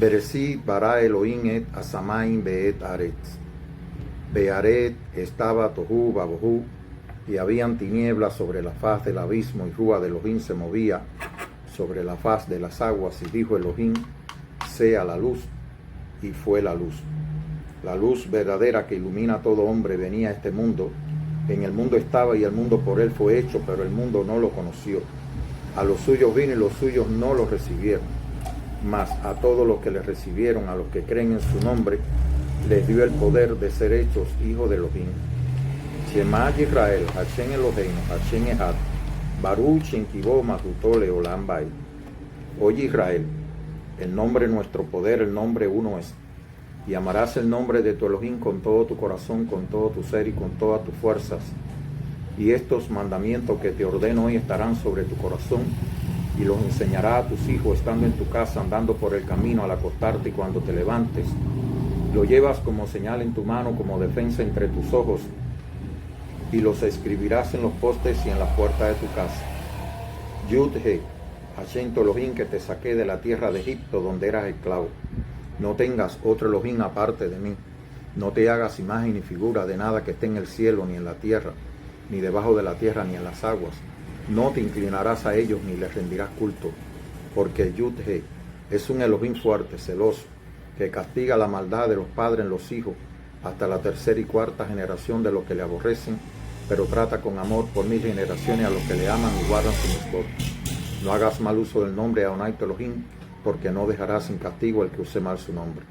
Bereshit bara Elohim et Asamaim beet Aretz. Bearet estaba Tohu Babohu, y habían tinieblas sobre la faz del abismo, y Rúa de Elohim se movía sobre la faz de las aguas, y dijo Elohim, sea la luz, y fue la luz. La luz verdadera que ilumina a todo hombre venía a este mundo. En el mundo estaba y el mundo por él fue hecho, pero el mundo no lo conoció. A los suyos vino y los suyos no lo recibieron. Mas a todos los que le recibieron, a los que creen en su nombre, les dio el poder de ser hechos hijos de Elohim. Shema Israel, Hashem Eloheinu, Hashem Echad, Baruch Shem Kivó Malkuto Leolam Vaed. Oye Israel, el nombre nuestro poder, el nombre uno es. Y amarás el nombre de tu Elohim con todo tu corazón, con todo tu ser y con todas tus fuerzas. Y estos mandamientos que te ordeno hoy estarán sobre tu corazón, y los enseñarás a tus hijos estando en tu casa, andando por el camino, al acostarte y cuando te levantes. Lo llevas como señal en tu mano, como defensa entre tus ojos, y los escribirás en los postes y en la puerta de tu casa. Yud-He, Hashem tu Elohim, que te saqué de la tierra de Egipto, donde eras esclavo. No tengas otro Elohim aparte de mí. No te hagas imagen ni figura de nada que esté en el cielo, ni en la tierra, ni debajo de la tierra, ni en las aguas. No te inclinarás a ellos, ni les rendirás culto. Porque Yud-He es un Elohim fuerte, celoso, que castiga la maldad de los padres en los hijos, hasta la tercera y cuarta generación de los que le aborrecen, pero trata con amor por 1000 generaciones a los que le aman y guardan su mitzvot. No hagas mal uso del nombre de Adonai tu Elohim, porque no dejarás sin castigo al que use mal su nombre.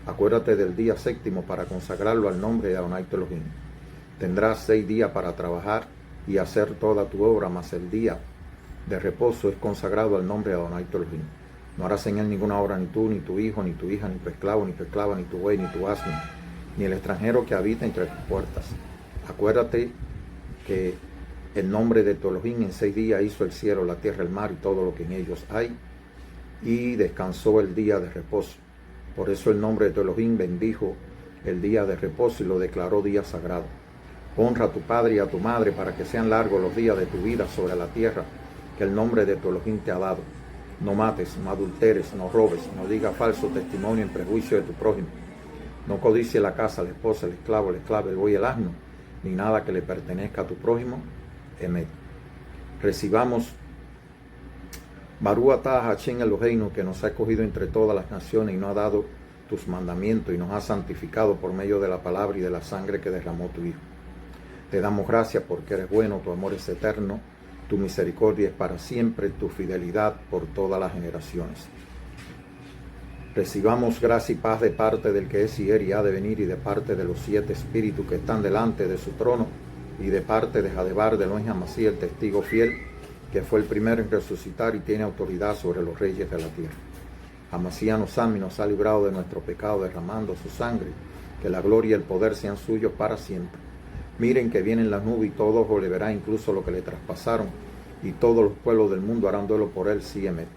Acuérdate del día séptimo para consagrarlo al nombre de Adonai tu Elohim. Tendrás 6 días para trabajar y hacer toda tu obra, mas el día de reposo es consagrado al nombre de Adonai tu Elohim. No harás en él ninguna obra, ni tú, ni tu hijo, ni tu hija, ni tu esclavo, ni tu esclava, ni tu buey, ni tu asno, ni el extranjero que habita entre tus puertas. Acuérdate que el nombre de tu Elohim en 6 días hizo el cielo, la tierra, el mar y todo lo que en ellos hay, y descansó el día de reposo. Por eso el nombre de tu Elohim bendijo el día de reposo y lo declaró día sagrado. Honra a tu padre y a tu madre para que sean largos los días de tu vida sobre la tierra que el nombre de tu Elohim te ha dado. No mates, no adulteres, no robes, no digas falso testimonio en prejuicio de tu prójimo. No codicie la casa, la esposa, el esclavo, la esclava, el buey y el asno, ni nada que le pertenezca a tu prójimo. Emet. Recibamos Barú atah Hashem Eloheinu, que nos ha escogido entre todas las naciones y nos ha dado tus mandamientos y nos ha santificado por medio de la palabra y de la sangre que derramó tu Hijo. Te damos gracias porque eres bueno, tu amor es eterno, tu misericordia es para siempre, tu fidelidad por todas las generaciones. Recibamos gracia y paz de parte del que es y era y ha de venir, y de parte de los 7 espíritus que están delante de su trono, y de parte de Jadebar de Elohim Hamasí, el testigo fiel, que fue el primero en resucitar y tiene autoridad sobre los reyes de la tierra. Hamasí nos ama y nos ha librado de nuestro pecado derramando su sangre, que la gloria y el poder sean suyos para siempre. Miren que vienen las nubes y todo ojo le verá, incluso lo que le traspasaron, y todos los pueblos del mundo harán duelo por él, sí, Emet.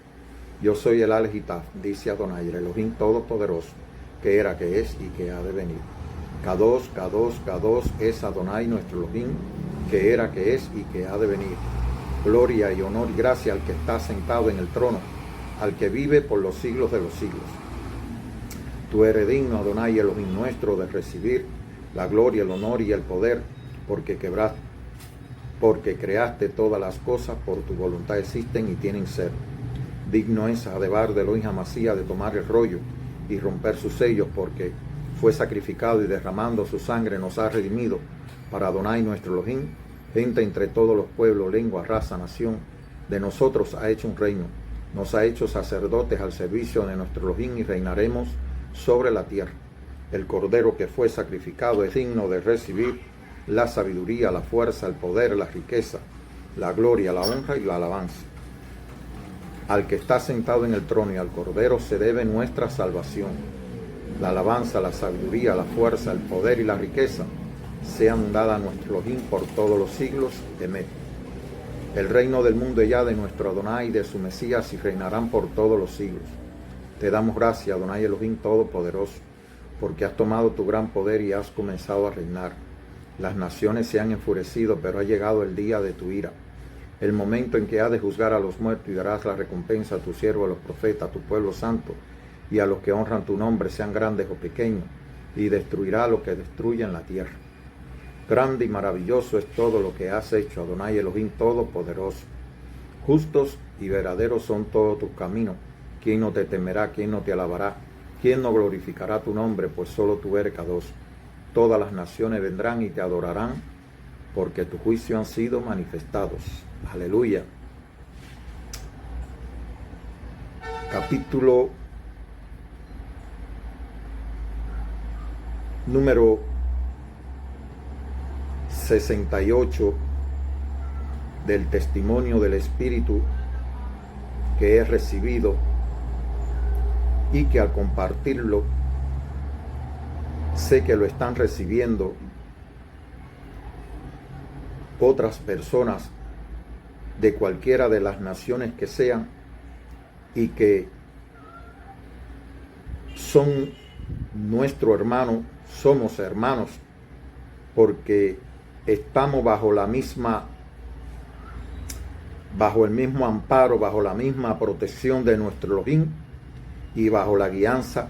Yo soy el Al-Gitaf, dice Adonai, el Elohim Todopoderoso, que era, que es y que ha de venir. Kadosh, Kadosh, Kadosh es Adonai nuestro Elohim, que era, que es y que ha de venir. Gloria y honor y gracia al que está sentado en el trono, al que vive por los siglos de los siglos. Tú eres digno, Adonai Elohim nuestro, de recibir la gloria, el honor y el poder, porque creaste todas las cosas, por tu voluntad existen y tienen ser. Digno es Jadebar de Elohim Hamasía de tomar el rollo y romper sus sellos, porque fue sacrificado y derramando su sangre nos ha redimido para Adonai nuestro Elohim, gente entre todos los pueblos, lengua, raza, nación. De nosotros ha hecho un reino, nos ha hecho sacerdotes al servicio de nuestro Elohim y reinaremos sobre la tierra. El cordero que fue sacrificado es digno de recibir la sabiduría, la fuerza, el poder, la riqueza, la gloria, la honra y la alabanza. Al que está sentado en el trono y al cordero se debe nuestra salvación. La alabanza, la sabiduría, la fuerza, el poder y la riqueza sean dadas a nuestro Elohim por todos los siglos. Emet. El reino del mundo es ya de nuestro Adonai y de su Mesías, y reinarán por todos los siglos. Te damos gracias, Adonai Elohim Todopoderoso, porque has tomado tu gran poder y has comenzado a reinar. Las naciones se han enfurecido, pero ha llegado el día de tu ira, el momento en que has de juzgar a los muertos, y darás la recompensa a tu siervo, a los profetas, a tu pueblo santo, y a los que honran tu nombre, sean grandes o pequeños, y destruirá lo que destruye en la tierra. Grande y maravilloso es todo lo que has hecho, Adonai Elohim Todopoderoso. Justos y verdaderos son todos tus caminos. ¿Quién no te temerá? ¿Quién no te alabará? ¿Quién no glorificará tu nombre? Pues solo tú eres Kadosh. Todas las naciones vendrán y te adorarán, porque tus juicios han sido manifestados. Aleluya. Capítulo número 68 del testimonio del Espíritu que he recibido y que al compartirlo sé que lo están recibiendo otras personas de cualquiera de las naciones que sean y que son nuestro hermano, somos hermanos, porque estamos bajo el mismo amparo, bajo la misma protección de nuestro Elohim y bajo la guianza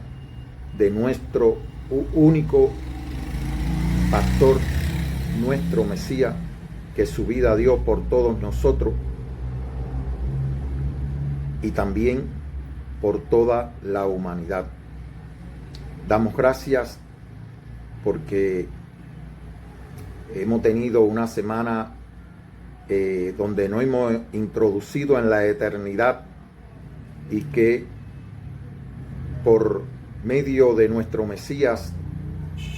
de nuestro único pastor, nuestro Mesías, que su vida dio por todos nosotros y también por toda la humanidad. Damos gracias porque hemos tenido una semana donde nos hemos introducido en la eternidad y que por medio de nuestro Mesías,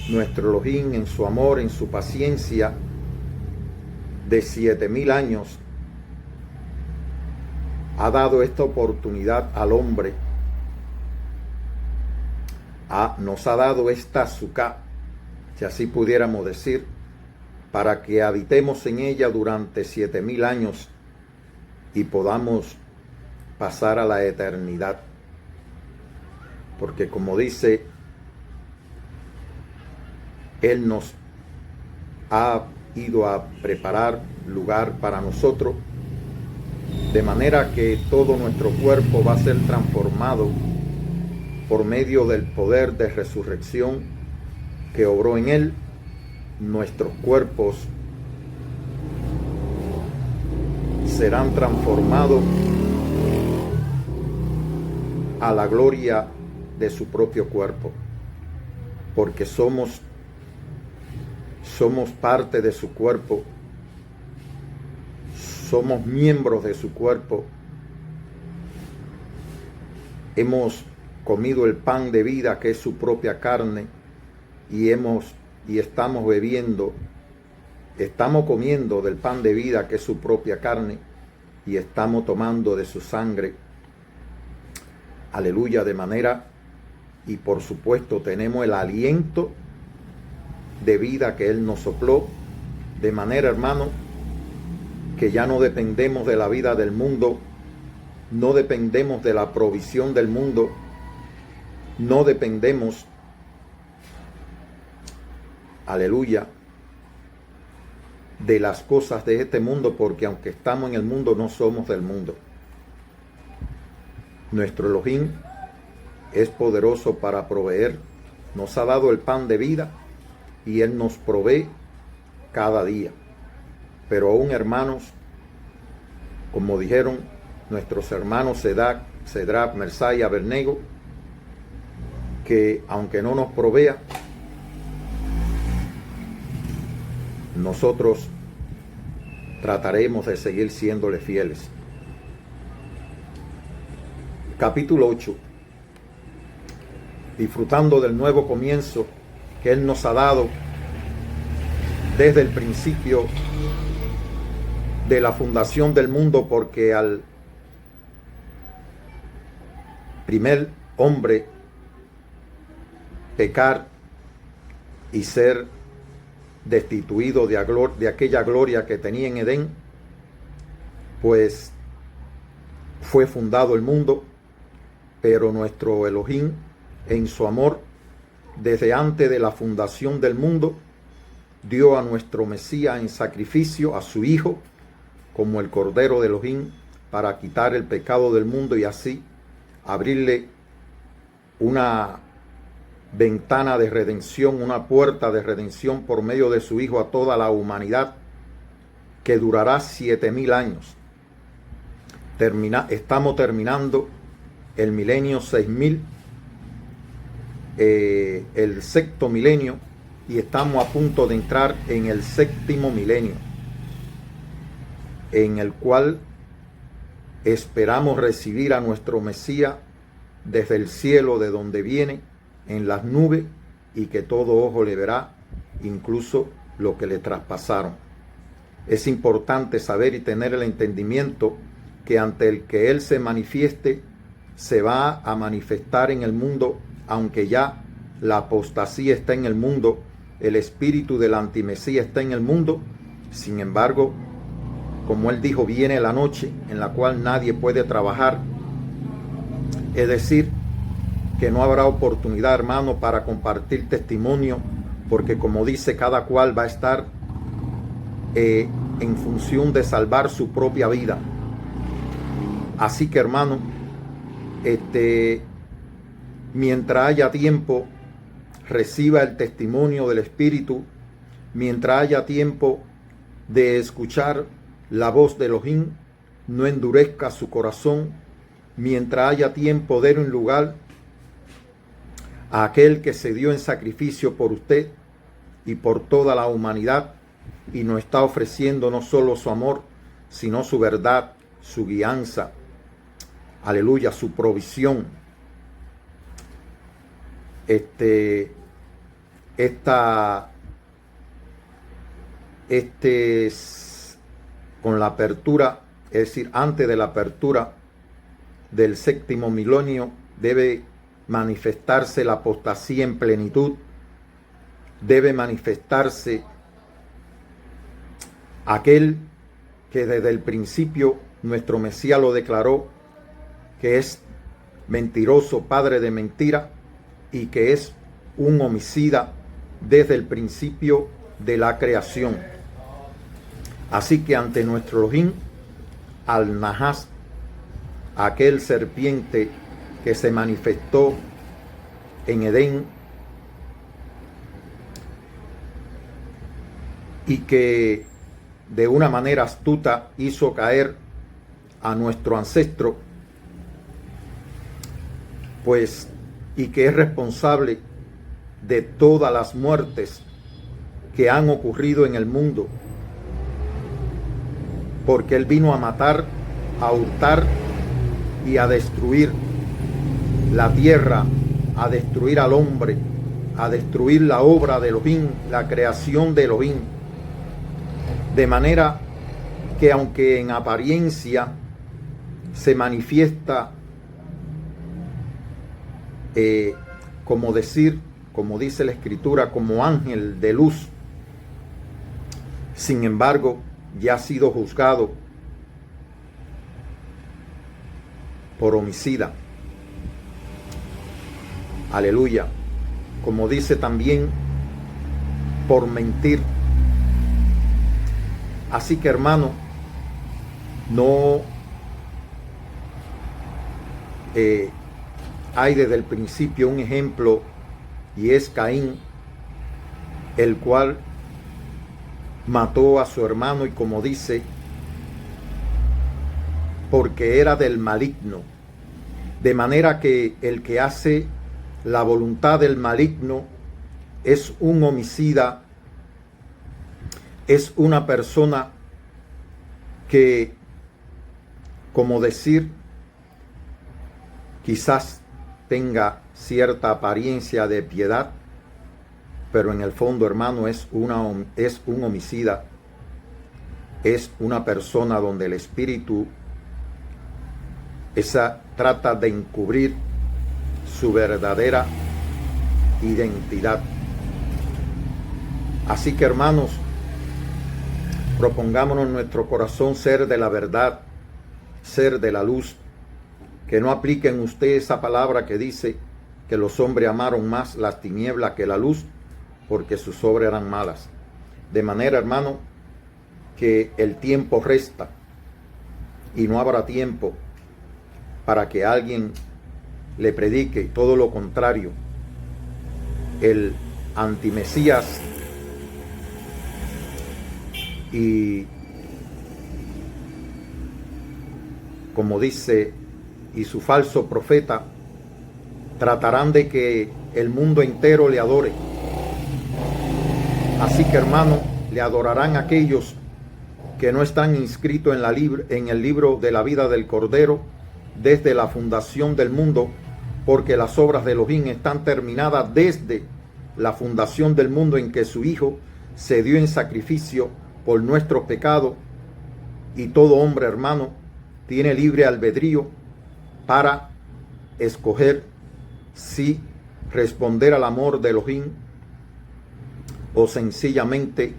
nuestro Elohim, en su amor, en su paciencia de 7000 años, ha dado esta oportunidad al hombre, nos ha dado esta Sukkah, si así pudiéramos decir, para que habitemos en ella durante 7000 años y podamos pasar a la eternidad. Porque como dice, Él nos ha ido a preparar lugar para nosotros, de manera que todo nuestro cuerpo va a ser transformado por medio del poder de resurrección que obró en Él. Nuestros cuerpos serán transformados a la gloria de su propio cuerpo, porque somos parte de su cuerpo, somos miembros de su cuerpo, hemos comido el pan de vida que es su propia carne y estamos comiendo del pan de vida que es su propia carne y estamos tomando de su sangre. Aleluya, de manera, y por supuesto tenemos el aliento de vida que Él nos sopló, de manera, hermano, que ya no dependemos de la vida del mundo, no dependemos de la provisión del mundo, no dependemos, aleluya, de las cosas de este mundo, porque aunque estamos en el mundo, no somos del mundo. Nuestro Elohim es poderoso para proveer, nos ha dado el pan de vida y Él nos provee cada día. Pero aún, hermanos, como dijeron nuestros hermanos Cedrac, Mersá y Abednego, que aunque no nos provea, nosotros trataremos de seguir siéndole fieles. Capítulo 8. Disfrutando del nuevo comienzo que Él nos ha dado desde el principio de la fundación del mundo, porque al primer hombre pecar y ser destituido de aquella gloria que tenía en Edén, pues fue fundado el mundo, pero nuestro Elohim, en su amor, desde antes de la fundación del mundo, dio a nuestro Mesías en sacrificio a su Hijo como el Cordero de Elohim para quitar el pecado del mundo y así abrirle una ventana de redención, una puerta de redención por medio de su Hijo a toda la humanidad, que durará 7000 años. Estamos terminando el milenio 6000, el sexto milenio, y estamos a punto de entrar en el séptimo milenio, en el cual esperamos recibir a nuestro Mesías desde el cielo, de donde viene, en las nubes, y que todo ojo le verá, incluso lo que le traspasaron. Es importante saber y tener el entendimiento que ante el que Él se manifieste, se va a manifestar en el mundo, aunque ya la apostasía está en el mundo, el espíritu del antimesías está en el mundo. Sin embargo, como Él dijo, viene la noche en la cual nadie puede trabajar. Es decir, que no habrá oportunidad, hermano, para compartir testimonio, porque como dice, cada cual va a estar en función de salvar su propia vida. Así que, hermano, mientras haya tiempo, reciba el testimonio del Espíritu. Mientras haya tiempo de escuchar la voz de Elohim, no endurezca su corazón. Mientras haya tiempo, de un lugar a aquel que se dio en sacrificio por usted y por toda la humanidad, y nos está ofreciendo no solo su amor, sino su verdad, su guianza, aleluya, su provisión. Con la apertura, es decir, antes de la apertura del séptimo milenio, debe manifestarse la apostasía en plenitud, debe manifestarse aquel que desde el principio nuestro Mesías lo declaró, que es mentiroso, padre de mentira, y que es un homicida desde el principio de la creación. Así que ante nuestro Elohim, Al-Nahas, aquel serpiente que se manifestó en Edén y que de una manera astuta hizo caer a nuestro ancestro, pues, y que es responsable de todas las muertes que han ocurrido en el mundo, porque Él vino a matar, a hurtar y a destruir la tierra, a destruir al hombre, a destruir la obra de Elohim, la creación de Elohim. De manera que aunque en apariencia se manifiesta, como dice la Escritura, como ángel de luz, sin embargo, ya ha sido juzgado por homicida. Aleluya. Como dice también, por mentir. Así que, hermano, no hay desde el principio un ejemplo, y es Caín, el cual mató a su hermano, y como dice, porque era del maligno. De manera que el que hace la voluntad del maligno es un homicida, es una persona que, como decir, quizás tenga cierta apariencia de piedad, pero en el fondo, hermano, es un homicida, es una persona donde el espíritu trata de encubrir su verdadera identidad. Así que, hermanos, propongámonos en nuestro corazón ser de la verdad, ser de la luz, que no aplique en usted esa palabra que dice que los hombres amaron más las tinieblas que la luz, porque sus obras eran malas. De manera, hermano, que el tiempo resta y no habrá tiempo para que alguien le predique todo lo contrario, el antimesías y, como dice, y su falso profeta, tratarán de que el mundo entero le adore. Así que, hermano, le adorarán aquellos que no están inscritos en el libro de la vida del Cordero desde la fundación del mundo, porque las obras de Elohim están terminadas desde la fundación del mundo, en que su Hijo se dio en sacrificio por nuestro pecado. Y todo hombre, hermano, tiene libre albedrío para escoger si responder al amor de Elohim o sencillamente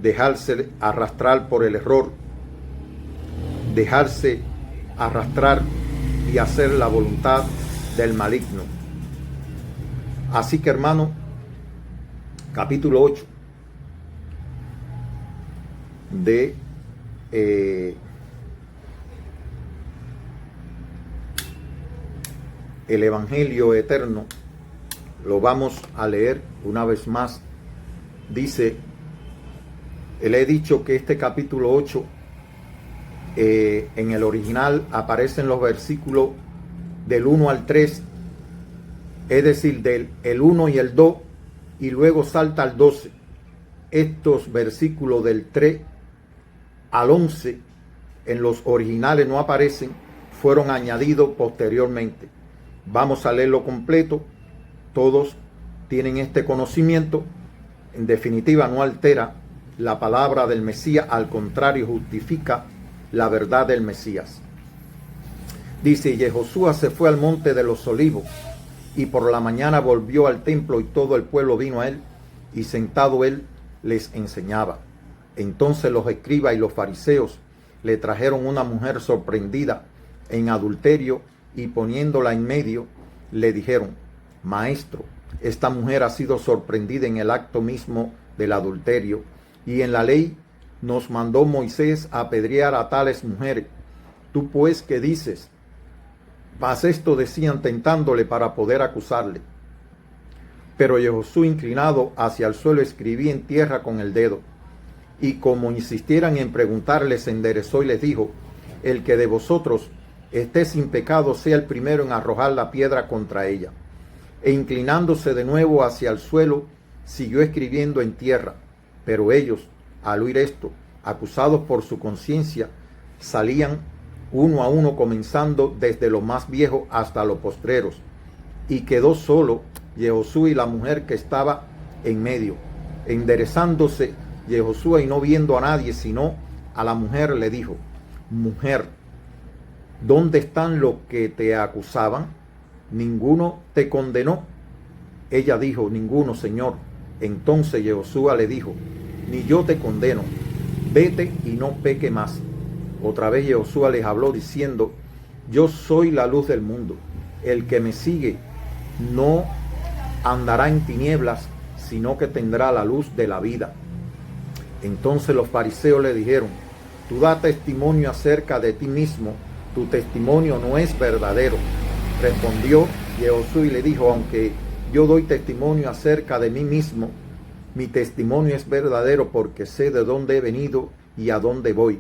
dejarse arrastrar por el error, dejarse arrastrar y hacer la voluntad del maligno. Así que, hermano, capítulo 8 de el Evangelio Eterno, lo vamos a leer una vez más. Dice, le he dicho que este capítulo 8 en el original aparecen los versículos del 1 al 3, es decir, del el 1 y el 2, y luego salta al 12. Estos versículos del 3 al 11 en los originales no aparecen, fueron añadidos posteriormente. Vamos a leerlo completo. Todos tienen este conocimiento. En definitiva, no altera la palabra del Mesías, al contrario, justifica la verdad del Mesías. Dice, y Josué se fue al monte de los olivos, y por la mañana volvió al templo, y todo el pueblo vino a él, y sentado él les enseñaba. Entonces los escribas y los fariseos le trajeron una mujer sorprendida en adulterio, y poniéndola en medio, le dijeron, Maestro, esta mujer ha sido sorprendida en el acto mismo del adulterio, y en la ley nos mandó Moisés a apedrear a tales mujeres. Tú pues, ¿qué dices? Mas esto decían tentándole para poder acusarle. Pero Josué, inclinado hacia el suelo, escribía en tierra con el dedo. Y como insistieran en preguntarle, se enderezó y les dijo, el que de vosotros esté sin pecado sea el primero en arrojar la piedra contra ella. E inclinándose de nuevo hacia el suelo, siguió escribiendo en tierra. Pero ellos, al oír esto, acusados por su conciencia, salían uno a uno, comenzando desde los más viejos hasta los postreros. Y quedó solo Josué y la mujer que estaba en medio. Enderezándose Josué y no viendo a nadie sino a la mujer, le dijo, Mujer, ¿dónde están los que te acusaban? ¿Ninguno te condenó? Ella dijo, Ninguno, Señor. Entonces Josué le dijo, Ni yo te condeno, vete y no peque más. Otra vez Josué les habló diciendo, Yo soy la luz del mundo. El que me sigue no andará en tinieblas, sino que tendrá la luz de la vida. Entonces los fariseos le dijeron, Tú da testimonio acerca de ti mismo, tu testimonio no es verdadero. Respondió Josué y le dijo, aunque yo doy testimonio acerca de mí mismo, mi testimonio es verdadero, porque sé de dónde he venido y a dónde voy.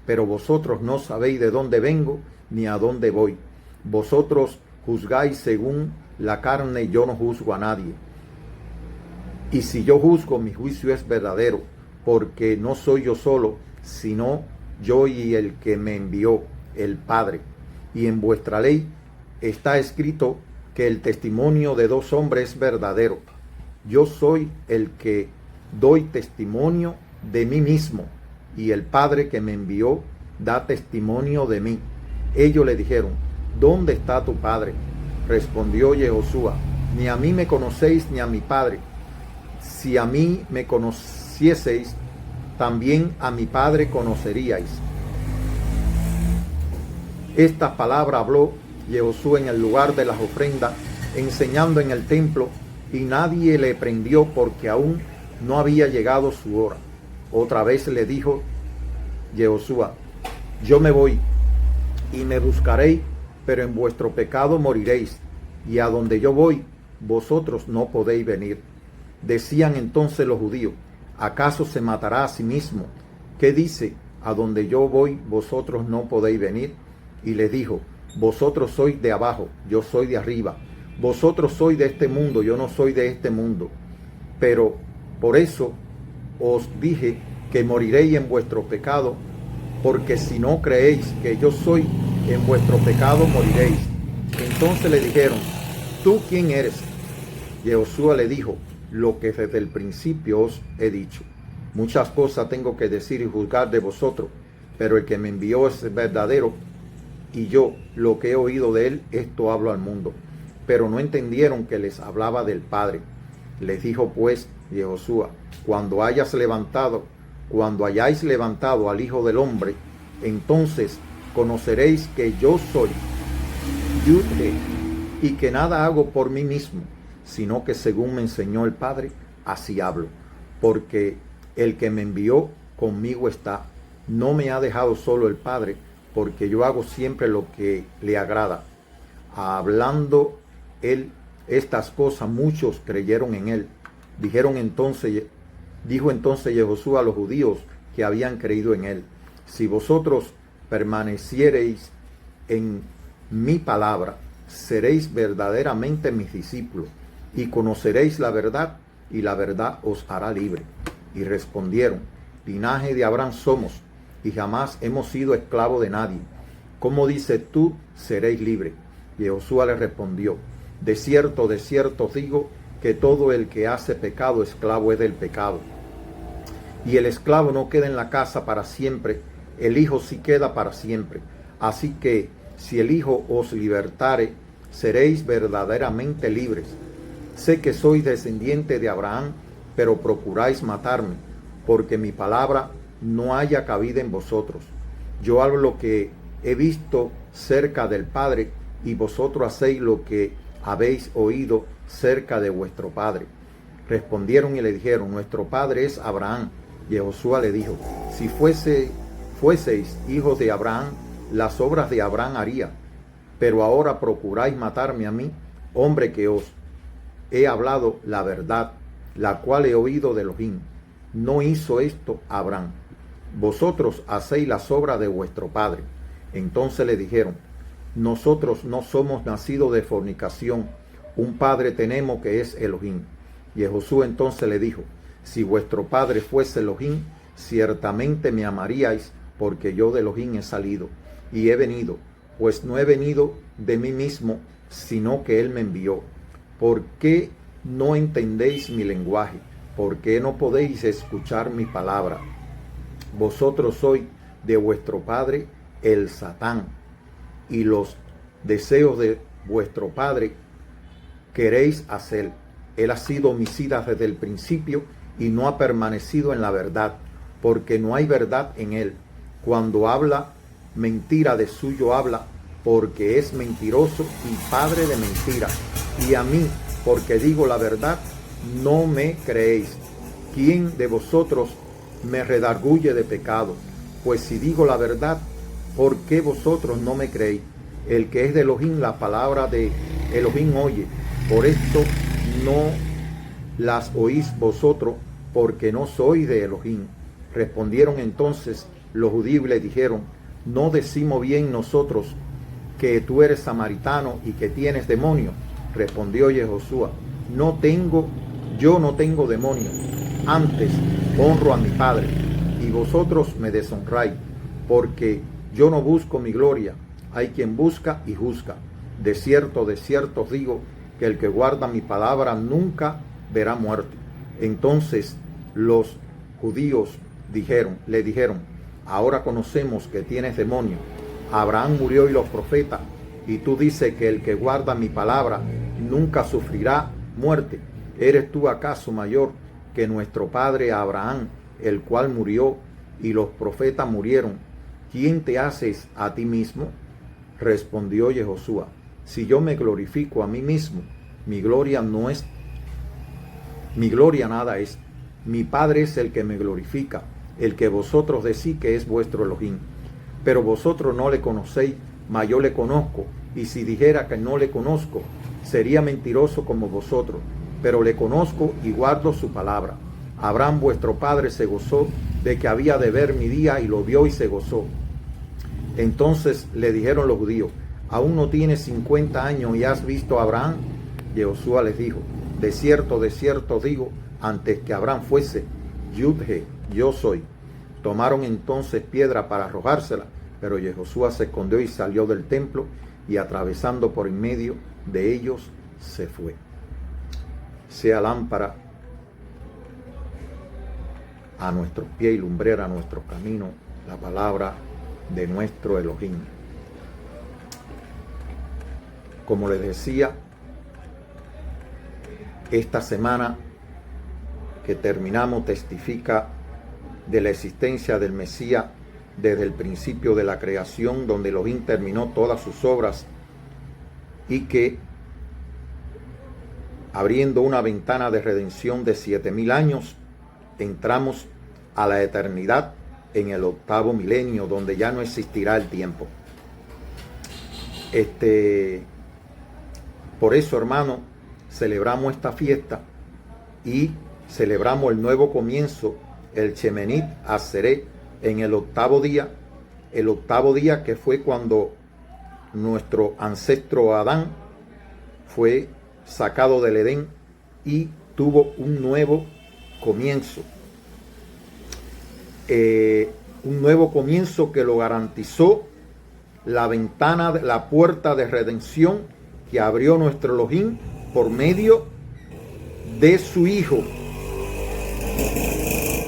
Pero vosotros no sabéis de dónde vengo ni a dónde voy. Vosotros juzgáis según la carne, yo no juzgo a nadie. Y si yo juzgo, mi juicio es verdadero, porque no soy yo solo, sino yo y el que me envió, el Padre. Y en vuestra ley está escrito que el testimonio de dos hombres es verdadero. Yo soy el que doy testimonio de mí mismo, y el Padre que me envió da testimonio de mí. Ellos le dijeron, ¿dónde está tu Padre? Respondió Josué, ni a mí me conocéis ni a mi Padre. Si a mí me conocieseis, también a mi Padre conoceríais. Esta palabra habló Josué en el lugar de las ofrendas, enseñando en el templo, y nadie le prendió porque aún no había llegado su hora. Otra vez le dijo Josué, yo me voy y me buscaréis, pero en vuestro pecado moriréis. y a donde yo voy, vosotros no podéis venir. Decían entonces los judíos, ¿acaso se matará a sí mismo? ¿Qué dice? A donde yo voy, vosotros no podéis venir. Y les dijo, vosotros sois de abajo, yo soy de arriba. Vosotros sois de este mundo, yo no soy de este mundo. Pero por eso os dije que moriréis en vuestro pecado, porque si no creéis que yo soy, en vuestro pecado moriréis. Entonces le dijeron, ¿tú quién eres? Y Josué le dijo, lo que desde el principio os he dicho. Muchas cosas tengo que decir y juzgar de vosotros, pero el que me envió es verdadero, y yo lo que he oído de él, esto hablo al mundo. Pero no entendieron que les hablaba del Padre. Les dijo pues Josué, cuando hayáis levantado al Hijo del Hombre, entonces conoceréis que yo soy Yud-He, y que nada hago por mí mismo, sino que según me enseñó el Padre, así hablo. Porque el que me envió conmigo está. No me ha dejado solo el Padre, porque yo hago siempre lo que le agrada. Hablando él estas cosas, muchos creyeron en él. Dijo entonces Josué a los judíos que habían creído en él, si vosotros permaneciereis en mi palabra, seréis verdaderamente mis discípulos, y conoceréis la verdad, y la verdad os hará libre. Y respondieron, linaje de Abraham somos, y jamás hemos sido esclavos de nadie. ¿Cómo dices tú, seréis libres? Y Josué le respondió, de cierto os digo, que todo el que hace pecado, esclavo es del pecado. Y el esclavo no queda en la casa para siempre, el Hijo sí queda para siempre. Así que, si el Hijo os libertare, seréis verdaderamente libres. Sé que sois descendiente de Abraham, pero procuráis matarme, porque mi palabra no haya cabida en vosotros. Yo hablo lo que he visto cerca del Padre, y vosotros hacéis lo que habéis oído cerca de vuestro padre. Respondieron y le dijeron, nuestro padre es Abraham. Y Josué le dijo, si fueseis hijos de Abraham, las obras de Abraham haría. Pero ahora procuráis matarme a mí, hombre que os he hablado la verdad, la cual he oído de Elohim. No hizo esto Abraham. Vosotros hacéis las obras de vuestro padre. Entonces le dijeron, nosotros no somos nacidos de fornicación, un padre tenemos que es Elohim. Y Josué entonces le dijo, si vuestro padre fuese Elohim, ciertamente me amaríais, porque yo de Elohim he salido y he venido, pues no he venido de mí mismo, sino que él me envió. ¿Por qué no entendéis mi lenguaje? ¿Por qué no podéis escuchar mi palabra? Vosotros sois de vuestro padre el Satán, y los deseos de vuestro padre queréis hacer. Él ha sido homicida desde el principio y no ha permanecido en la verdad, porque no hay verdad en él. Cuando habla mentira, de suyo habla, porque es mentiroso y padre de mentira. Y a mí, porque digo la verdad, no me creéis. ¿Quién de vosotros me redarguye de pecado? Pues si digo la verdad, ¿por qué vosotros no me creéis? El que es de Elohim, la palabra de Elohim oye. Por esto no las oís vosotros, porque no sois de Elohim. Respondieron entonces los judíos y le dijeron, ¿no decimos bien nosotros que tú eres samaritano y que tienes demonio? Respondió Josué, yo no tengo demonio, antes honro a mi Padre, y vosotros me deshonráis, porque yo no busco mi gloria, hay quien busca y juzga. De cierto os digo, que el que guarda mi palabra nunca verá muerte. Entonces los judíos le dijeron, ahora conocemos que tienes demonio. Abraham murió y los profetas, y tú dices que el que guarda mi palabra nunca sufrirá muerte. ¿Eres tú acaso mayor que nuestro padre Abraham, el cual murió y los profetas murieron? ¿Quién te haces a ti mismo? Respondió Josué, si yo me glorifico a mí mismo, mi gloria nada es. Mi Padre es el que me glorifica, el que vosotros decís que es vuestro Elohim. Pero vosotros no le conocéis, mas yo le conozco, y si dijera que no le conozco, sería mentiroso como vosotros, pero le conozco y guardo su palabra. Abraham vuestro padre se gozó de que había de ver mi día y lo vio y se gozó. Entonces le dijeron los judíos: ¿aún no tienes 50 años y has visto a Abraham? Y Josué les dijo: de cierto os digo, antes que Abraham fuese, Yudhe, yo soy. Tomaron entonces piedra para arrojársela, pero Josué se escondió y salió del templo, y atravesando por en medio de ellos se fue. Sea lámpara a nuestros pies y lumbrera a nuestro camino la palabra de nuestro Elohim. Como les decía, esta semana que terminamos testifica de la existencia del Mesías desde el principio de la creación, donde Elohim terminó todas sus obras, y que abriendo una ventana de redención de 7000 años, entramos a la eternidad en el 8º milenio, donde ya no existirá el tiempo. Por eso, hermano, celebramos esta fiesta y celebramos el nuevo comienzo, el Shemenit Atzeret, en el 8º día, el 8º día que fue cuando nuestro ancestro Adán fue sacado del Edén y tuvo un nuevo comienzo. Un nuevo comienzo que lo garantizó la ventana, la puerta de redención que abrió nuestro Elohim por medio de su Hijo,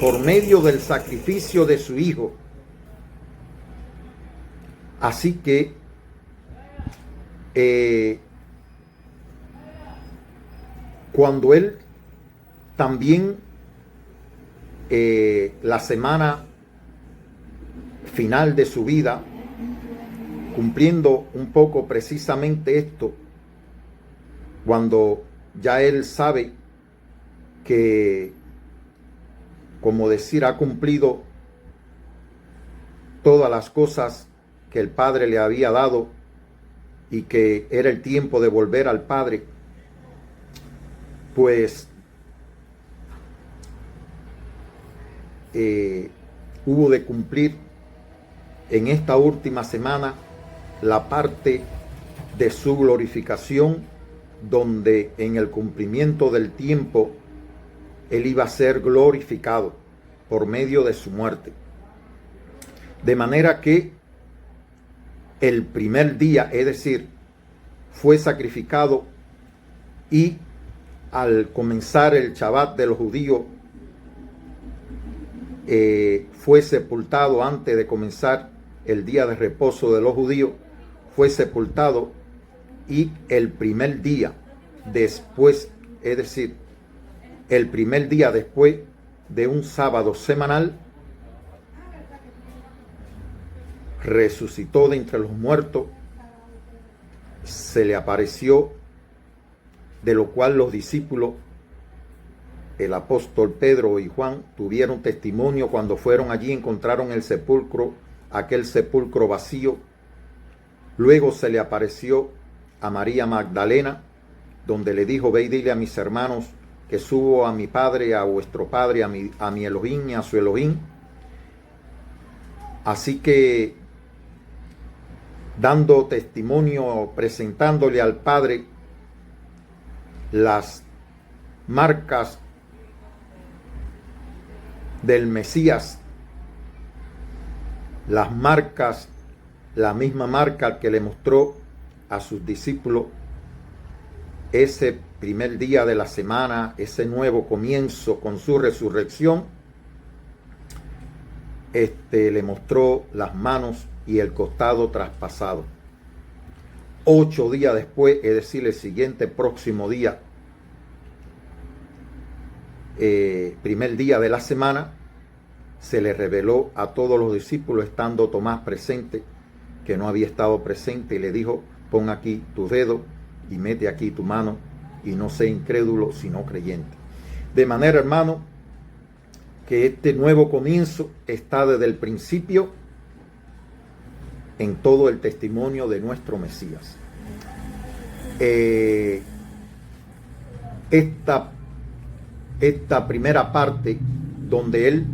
por medio del sacrificio de su Hijo. Así que cuando Él también la semana final de su vida, cumpliendo un poco precisamente esto, cuando ya Él sabe que, como decir, ha cumplido todas las cosas que el Padre le había dado y que era el tiempo de volver al Padre, pues hubo de cumplir en esta última semana la parte de su glorificación, donde en el cumplimiento del tiempo Él iba a ser glorificado por medio de su muerte. De manera que el primer día, es decir, fue sacrificado, y al comenzar el Shabbat de los judíos, fue sepultado antes de comenzar el día de reposo de los judíos, fue sepultado, y el primer día después, es decir, el primer día después de un sábado semanal, resucitó de entre los muertos, se le apareció, de lo cual los discípulos, el apóstol Pedro y Juan, tuvieron testimonio cuando fueron allí, encontraron el sepulcro, aquel sepulcro vacío. Luego se le apareció a María Magdalena, donde le dijo: ve y dile a mis hermanos que subo a mi Padre, a vuestro Padre, a mi Elohim y a su Elohim. Así que, dando testimonio, presentándole al Padre las marcas del Mesías, las marcas, la misma marca que le mostró a sus discípulos ese primer día de la semana, ese nuevo comienzo con su resurrección. Le mostró las manos y el costado traspasado. 8 días después, es decir, el siguiente próximo día, primer día de la semana, se le reveló a todos los discípulos, estando Tomás presente, que no había estado presente, y le dijo: pon aquí tu dedo y mete aquí tu mano, y no sé incrédulo sino creyente. De manera, hermano, que este nuevo comienzo está desde el principio en todo el testimonio de nuestro Mesías. esta primera parte donde él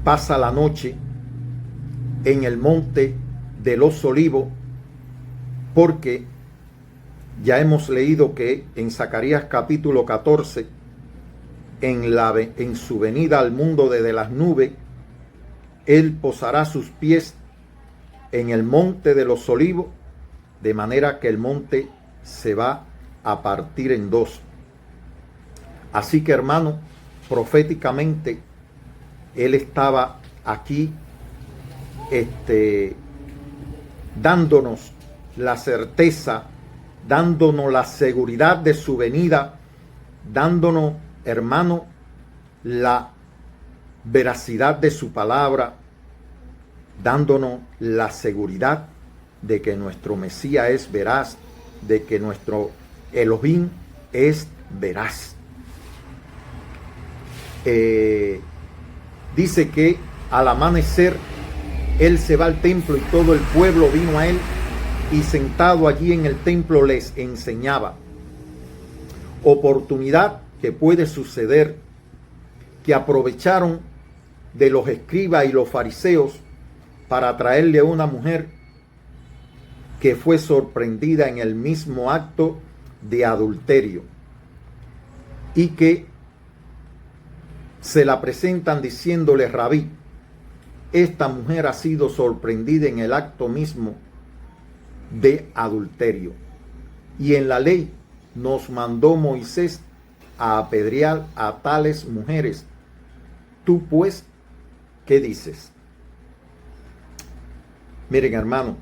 pasa la noche en el monte de los Olivos, porque ya hemos leído que en Zacarías capítulo 14, en su venida al mundo desde las nubes, él posará sus pies en el monte de los Olivos, de manera que el monte se va a partir en dos. Así que, hermano, proféticamente, él estaba aquí dándonos la certeza, dándonos la seguridad de su venida, dándonos, hermano, la veracidad de su palabra, dándonos la seguridad de que nuestro Mesías es veraz, de que nuestro Elohim es veraz. Dice que al amanecer él se va al templo y todo el pueblo vino a él, y sentado allí en el templo les enseñaba. Oportunidad que puede suceder, que aprovecharon de los escribas y los fariseos para traerle a una mujer que fue sorprendida en el mismo acto de adulterio, y que se la presentan diciéndole: Rabí, esta mujer ha sido sorprendida en el acto mismo de adulterio, y en la ley nos mandó Moisés a apedrear a tales mujeres. Tú pues, ¿qué dices? Miren, hermano,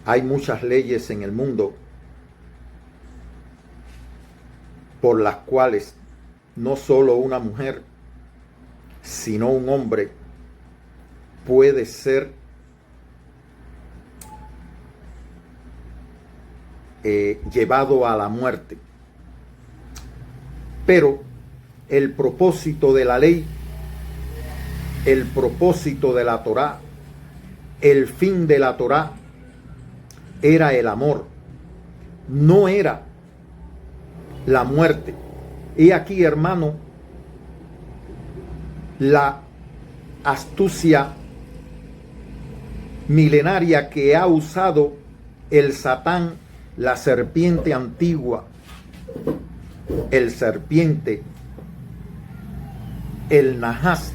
hay muchas leyes en el mundo por las cuales no solo una mujer, sino un hombre puede ser llevado a la muerte. Pero el propósito de la ley, el propósito de la Torá, el fin de la Torá era el amor, no era la muerte. Y aquí, hermano, la astucia milenaria que ha usado el Satán, la serpiente antigua, el serpiente, el Nahas,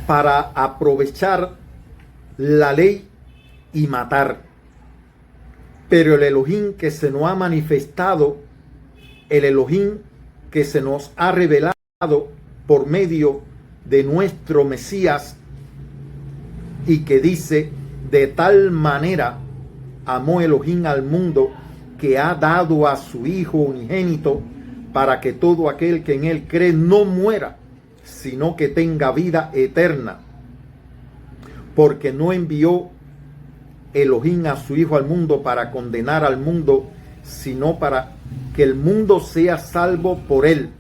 para aprovechar la ley y matar. Pero el Elohim que se nos ha manifestado, el Elohim que se nos ha revelado por medio de nuestro Mesías, y que dice: de tal manera amó Elohim al mundo que ha dado a su Hijo unigénito, para que todo aquel que en él cree no muera, sino que tenga vida eterna. Porque no envió Elohim a su Hijo al mundo para condenar al mundo, sino para que el mundo sea salvo por él.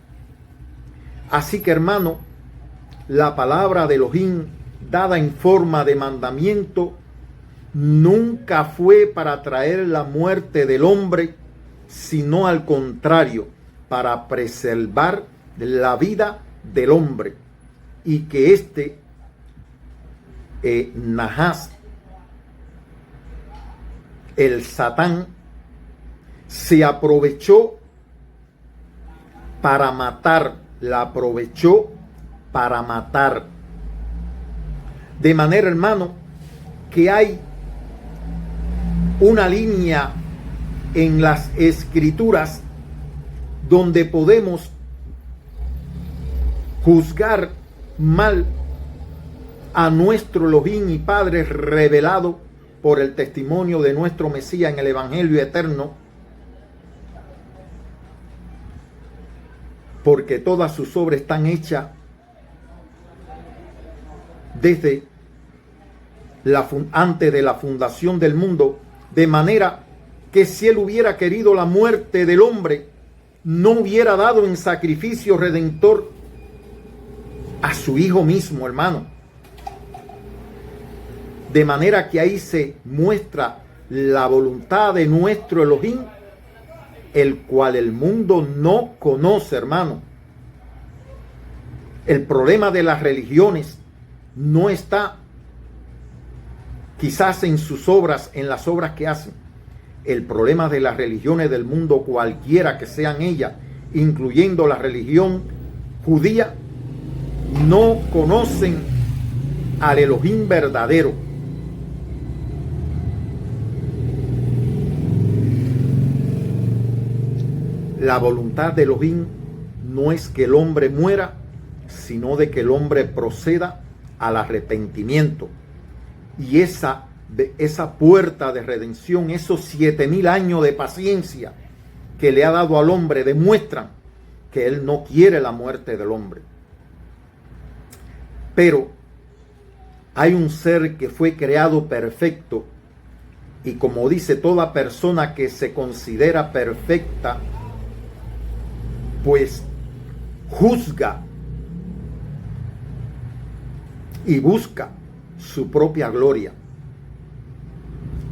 Así que, hermano, la palabra de Elohim dada en forma de mandamiento nunca fue para traer la muerte del hombre, sino al contrario, para preservar la vida del hombre, y que Nahas, el Satán, se aprovechó para matar, la aprovechó para matar. De manera, hermano, que hay una línea en las Escrituras donde podemos juzgar mal a nuestro Elohim y Padre revelado por el testimonio de nuestro Mesías en el Evangelio eterno, porque todas sus obras están hechas desde antes de la fundación del mundo, de manera que si él hubiera querido la muerte del hombre, no hubiera dado en sacrificio redentor a su Hijo mismo, hermano. De manera que ahí se muestra la voluntad de nuestro Elohim, el cual el mundo no conoce, hermano. El problema de las religiones no está quizás en sus obras, en las obras que hacen. El problema de las religiones del mundo, cualquiera que sean ellas, incluyendo la religión judía, no conocen al Elohim verdadero. La voluntad de Elohim no es que el hombre muera, sino de que el hombre proceda al arrepentimiento. Y esa puerta de redención, esos 7000 años de paciencia que le ha dado al hombre, demuestran que él no quiere la muerte del hombre. Pero hay un ser que fue creado perfecto, y como dice, toda persona que se considera perfecta, pues juzga y busca su propia gloria.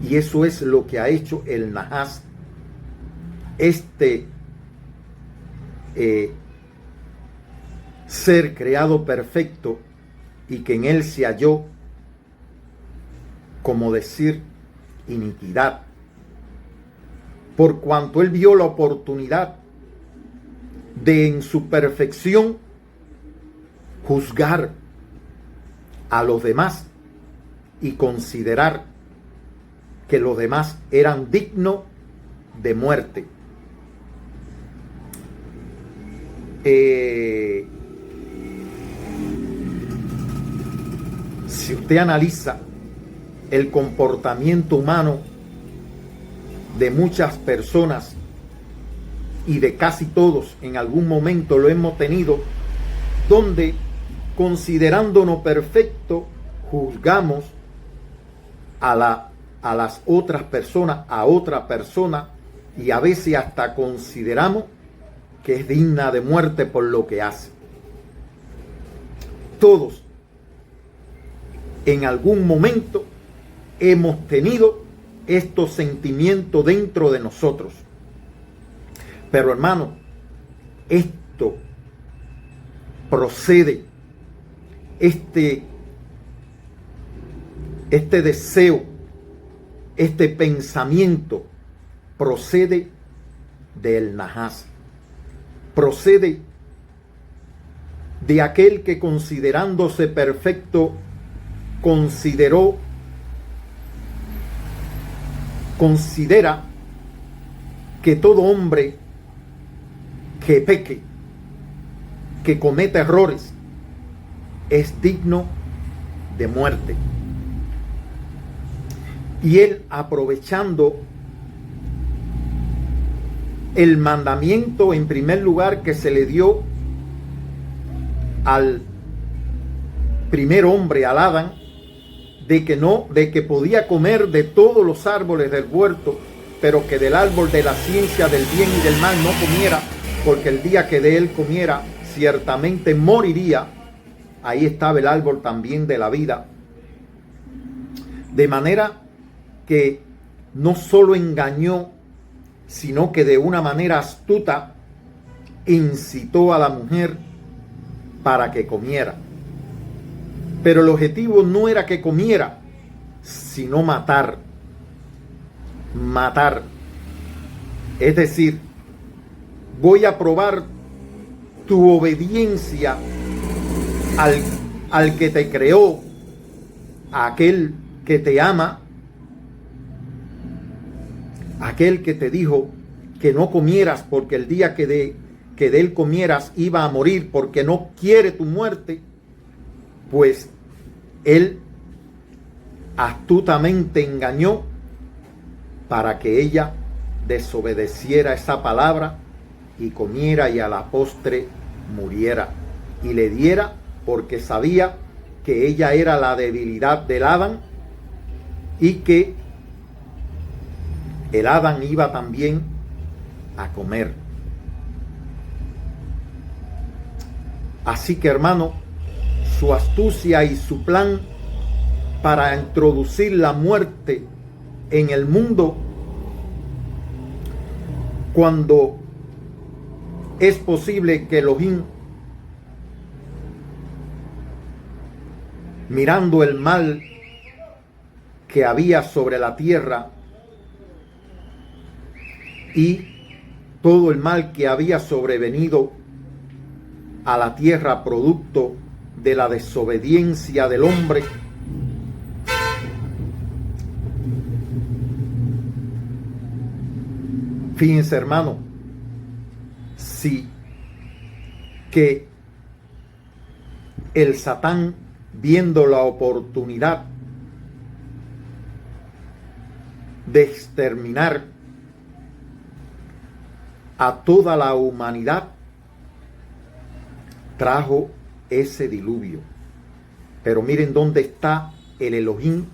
Y eso es lo que ha hecho el Nahas, ser creado perfecto, y que en él se halló, como decir, iniquidad, por cuanto él vio la oportunidad de en su perfección juzgar a los demás y considerar que los demás eran dignos de muerte. Si usted analiza el comportamiento humano de muchas personas, y de casi todos en algún momento lo hemos tenido, donde considerándonos perfectos juzgamos a las otras personas, a otra persona, y a veces hasta consideramos que es digna de muerte por lo que hace. Todos en algún momento hemos tenido estos sentimientos dentro de nosotros. Pero hermano, esto procede, este deseo, este pensamiento procede del Nahas, procede de aquel que, considerándose perfecto, considera que todo hombre que peque, que cometa errores, es digno de muerte. Y él, aprovechando el mandamiento en primer lugar que se le dio al primer hombre, al Adán, de que podía comer de todos los árboles del huerto, pero que del árbol de la ciencia del bien y del mal no comiera, porque el día que de él comiera ciertamente moriría. Ahí estaba el árbol también de la vida. De manera que no solo engañó, sino que de una manera astuta incitó a la mujer para que comiera. Pero el objetivo no era que comiera, sino matar. Matar. Es decir, voy a probar tu obediencia al que te creó, a aquel que te ama, aquel que te dijo que no comieras porque el día que de él comieras iba a morir, porque no quiere tu muerte. Pues él astutamente engañó para que ella desobedeciera esa palabra y comiera, y a la postre muriera, y le diera, porque sabía que ella era la debilidad del Adán, y que el Adán iba también a comer. Así que, hermano, su astucia y su plan para introducir la muerte en el mundo, cuando es posible que Elohim, mirando el mal que había sobre la tierra y todo el mal que había sobrevenido a la tierra producto de la desobediencia del hombre, fíjense, hermano, si que el Satán, viendo la oportunidad de exterminar a toda la humanidad, trajo ese diluvio. Pero miren dónde está el Elohim,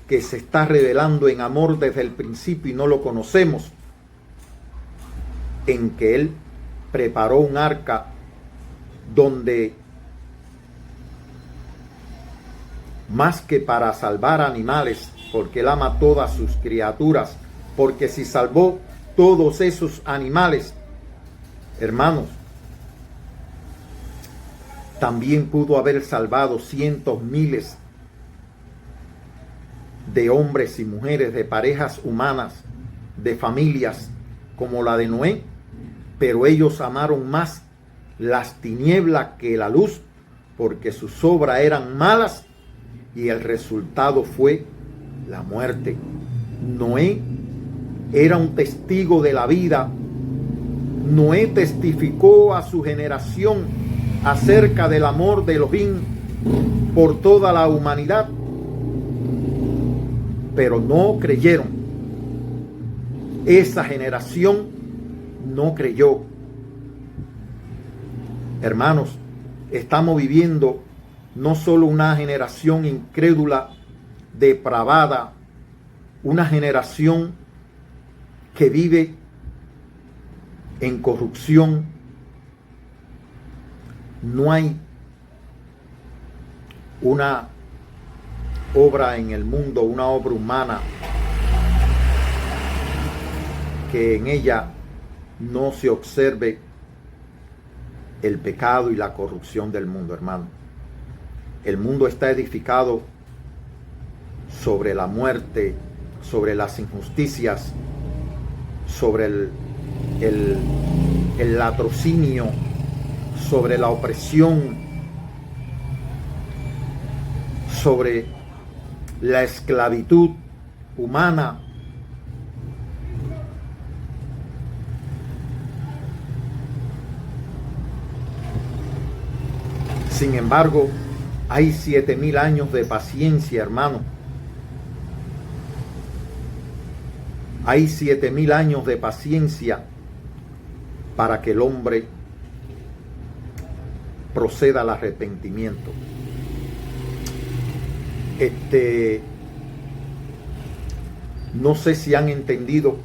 que se está revelando en amor desde el principio y no lo conocemos, en que Él preparó un arca donde, más que para salvar animales, porque Él ama todas sus criaturas, porque si salvó todos esos animales, hermanos, también pudo haber salvado cientos, miles de hombres y mujeres, de parejas humanas, de familias como la de Noé, pero ellos amaron más las tinieblas que la luz, porque sus obras eran malas y el resultado fue la muerte. Noé era un testigo de la vida. Noé testificó a su generación acerca del amor de Elohim por toda la humanidad, pero no creyeron. Esa generación no creyó. Hermanos, estamos viviendo no solo una generación incrédula, depravada, una generación que vive en corrupción. No hay una obra en el mundo, una obra humana, que en ella no se observe el pecado y la corrupción del mundo, hermano. El mundo está edificado sobre la muerte, sobre las injusticias, sobre el latrocinio, sobre la opresión, sobre la esclavitud humana. Sin embargo, hay 7000 años de paciencia, hermano. Hay 7000 años de paciencia para que el hombre proceda al arrepentimiento. No sé si han entendido,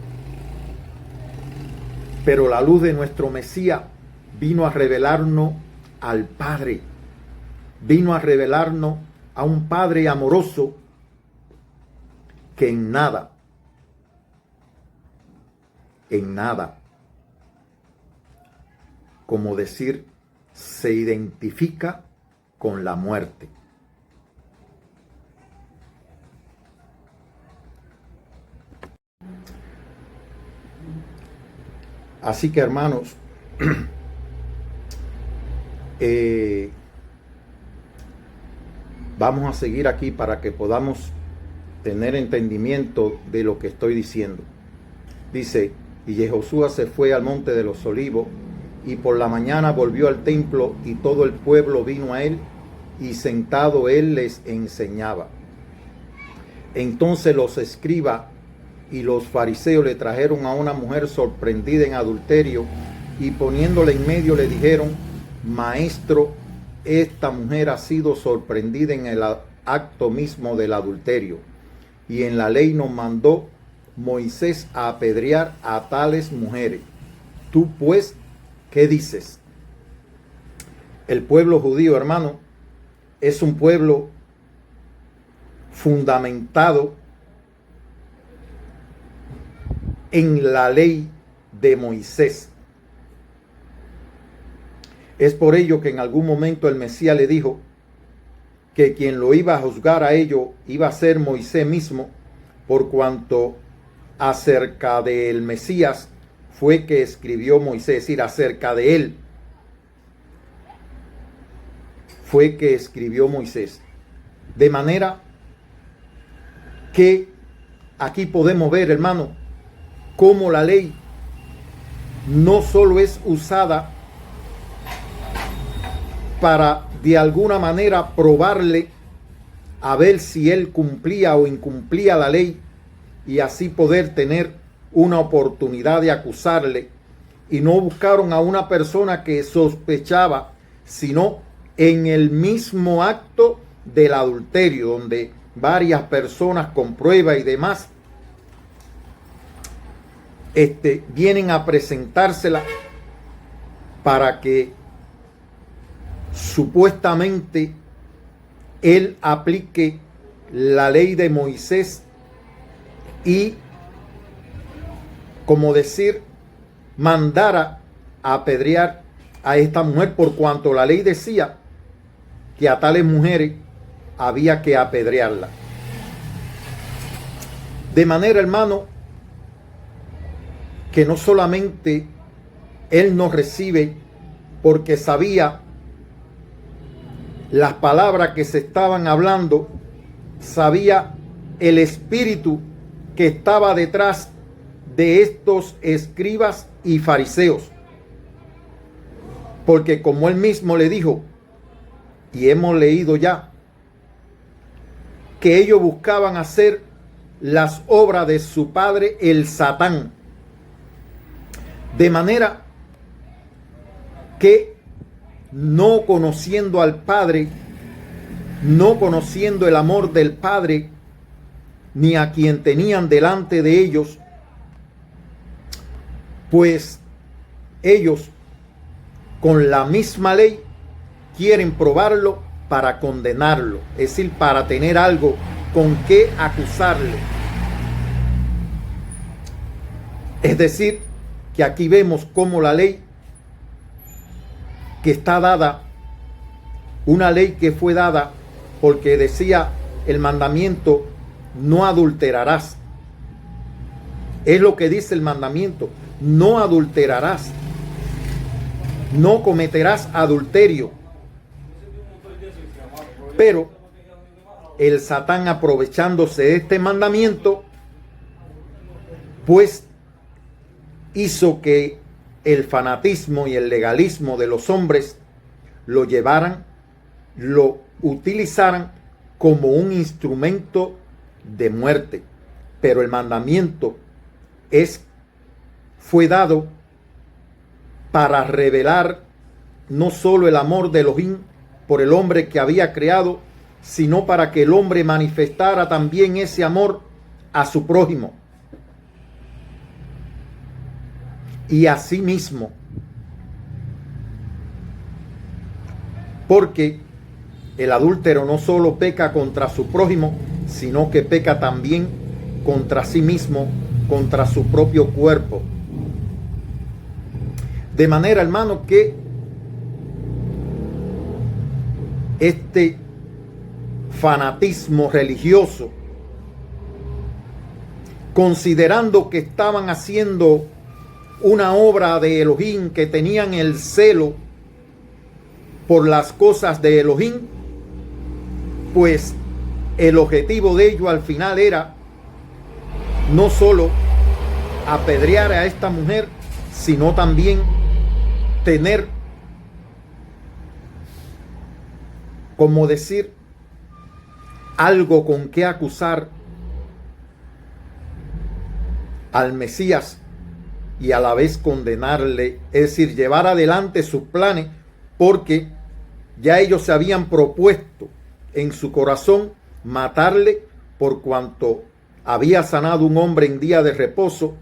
pero la luz de nuestro Mesías vino a revelarnos al Padre. Vino a revelarnos a un Padre amoroso que en nada, como decir, se identifica con la muerte. Así que, hermanos, vamos a seguir aquí para que podamos tener entendimiento de lo que estoy diciendo. Dice: y Jehoshua se fue al monte de los olivos, y por la mañana volvió al templo, y todo el pueblo vino a él, y sentado él les enseñaba. Entonces los escribas y los fariseos le trajeron a una mujer sorprendida en adulterio, y poniéndola en medio le dijeron: Maestro, esta mujer ha sido sorprendida en el acto mismo del adulterio, y en la ley nos mandó Moisés a apedrear a tales mujeres. Tú pues, ¿qué dices? El pueblo judío, hermano, es un pueblo fundamentado en la ley de Moisés. Es por ello que en algún momento el Mesías le dijo que quien lo iba a juzgar a ello iba a ser Moisés mismo, por cuanto acerca del Mesías fue que escribió Moisés, es decir, acerca de él fue que escribió Moisés. De manera que aquí podemos ver, hermano, cómo la ley no solo es usada para de alguna manera probarle a ver si él cumplía o incumplía la ley y así poder tener una oportunidad de acusarle, y no buscaron a una persona que sospechaba, sino en el mismo acto del adulterio, donde varias personas con prueba y demás vienen a presentársela para que supuestamente él aplique la ley de Moisés y, como decir, mandara a apedrear a esta mujer, por cuanto la ley decía que a tales mujeres había que apedrearla. De manera, hermano, que no solamente él no recibe porque sabía las palabras que se estaban hablando, sabía el espíritu que estaba detrás de estos escribas y fariseos. Porque como él mismo le dijo, y hemos leído ya, que ellos buscaban hacer las obras de su padre el Satán. De manera que no conociendo al Padre, no conociendo el amor del Padre, ni a quien tenían delante de ellos, pues ellos con la misma ley quieren probarlo para condenarlo, es decir, para tener algo con qué acusarle. Es decir, que aquí vemos cómo la ley que está dada, una ley que fue dada porque decía el mandamiento, no adulterarás. Es lo que dice el mandamiento, no adulterarás, no cometerás adulterio. Pero el Satán, aprovechándose de este mandamiento, pues hizo que el fanatismo y el legalismo de los hombres lo llevaran, lo utilizaran como un instrumento de muerte. Pero el mandamiento fue dado para revelar no solo el amor de Elohim por el hombre que había creado, sino para que el hombre manifestara también ese amor a su prójimo. Y a sí mismo. Porque el adúltero no solo peca contra su prójimo, sino que peca también contra sí mismo, contra su propio cuerpo. De manera, hermano, que este fanatismo religioso, considerando que estaban haciendo una obra de Elohim, que tenían el celo por las cosas de Elohim, pues el objetivo de ello al final era no solo apedrear a esta mujer, sino también tener, como decir, algo con que acusar al Mesías y a la vez condenarle, es decir, llevar adelante sus planes, porque ya ellos se habían propuesto en su corazón matarle por cuanto había sanado un hombre en día de reposo,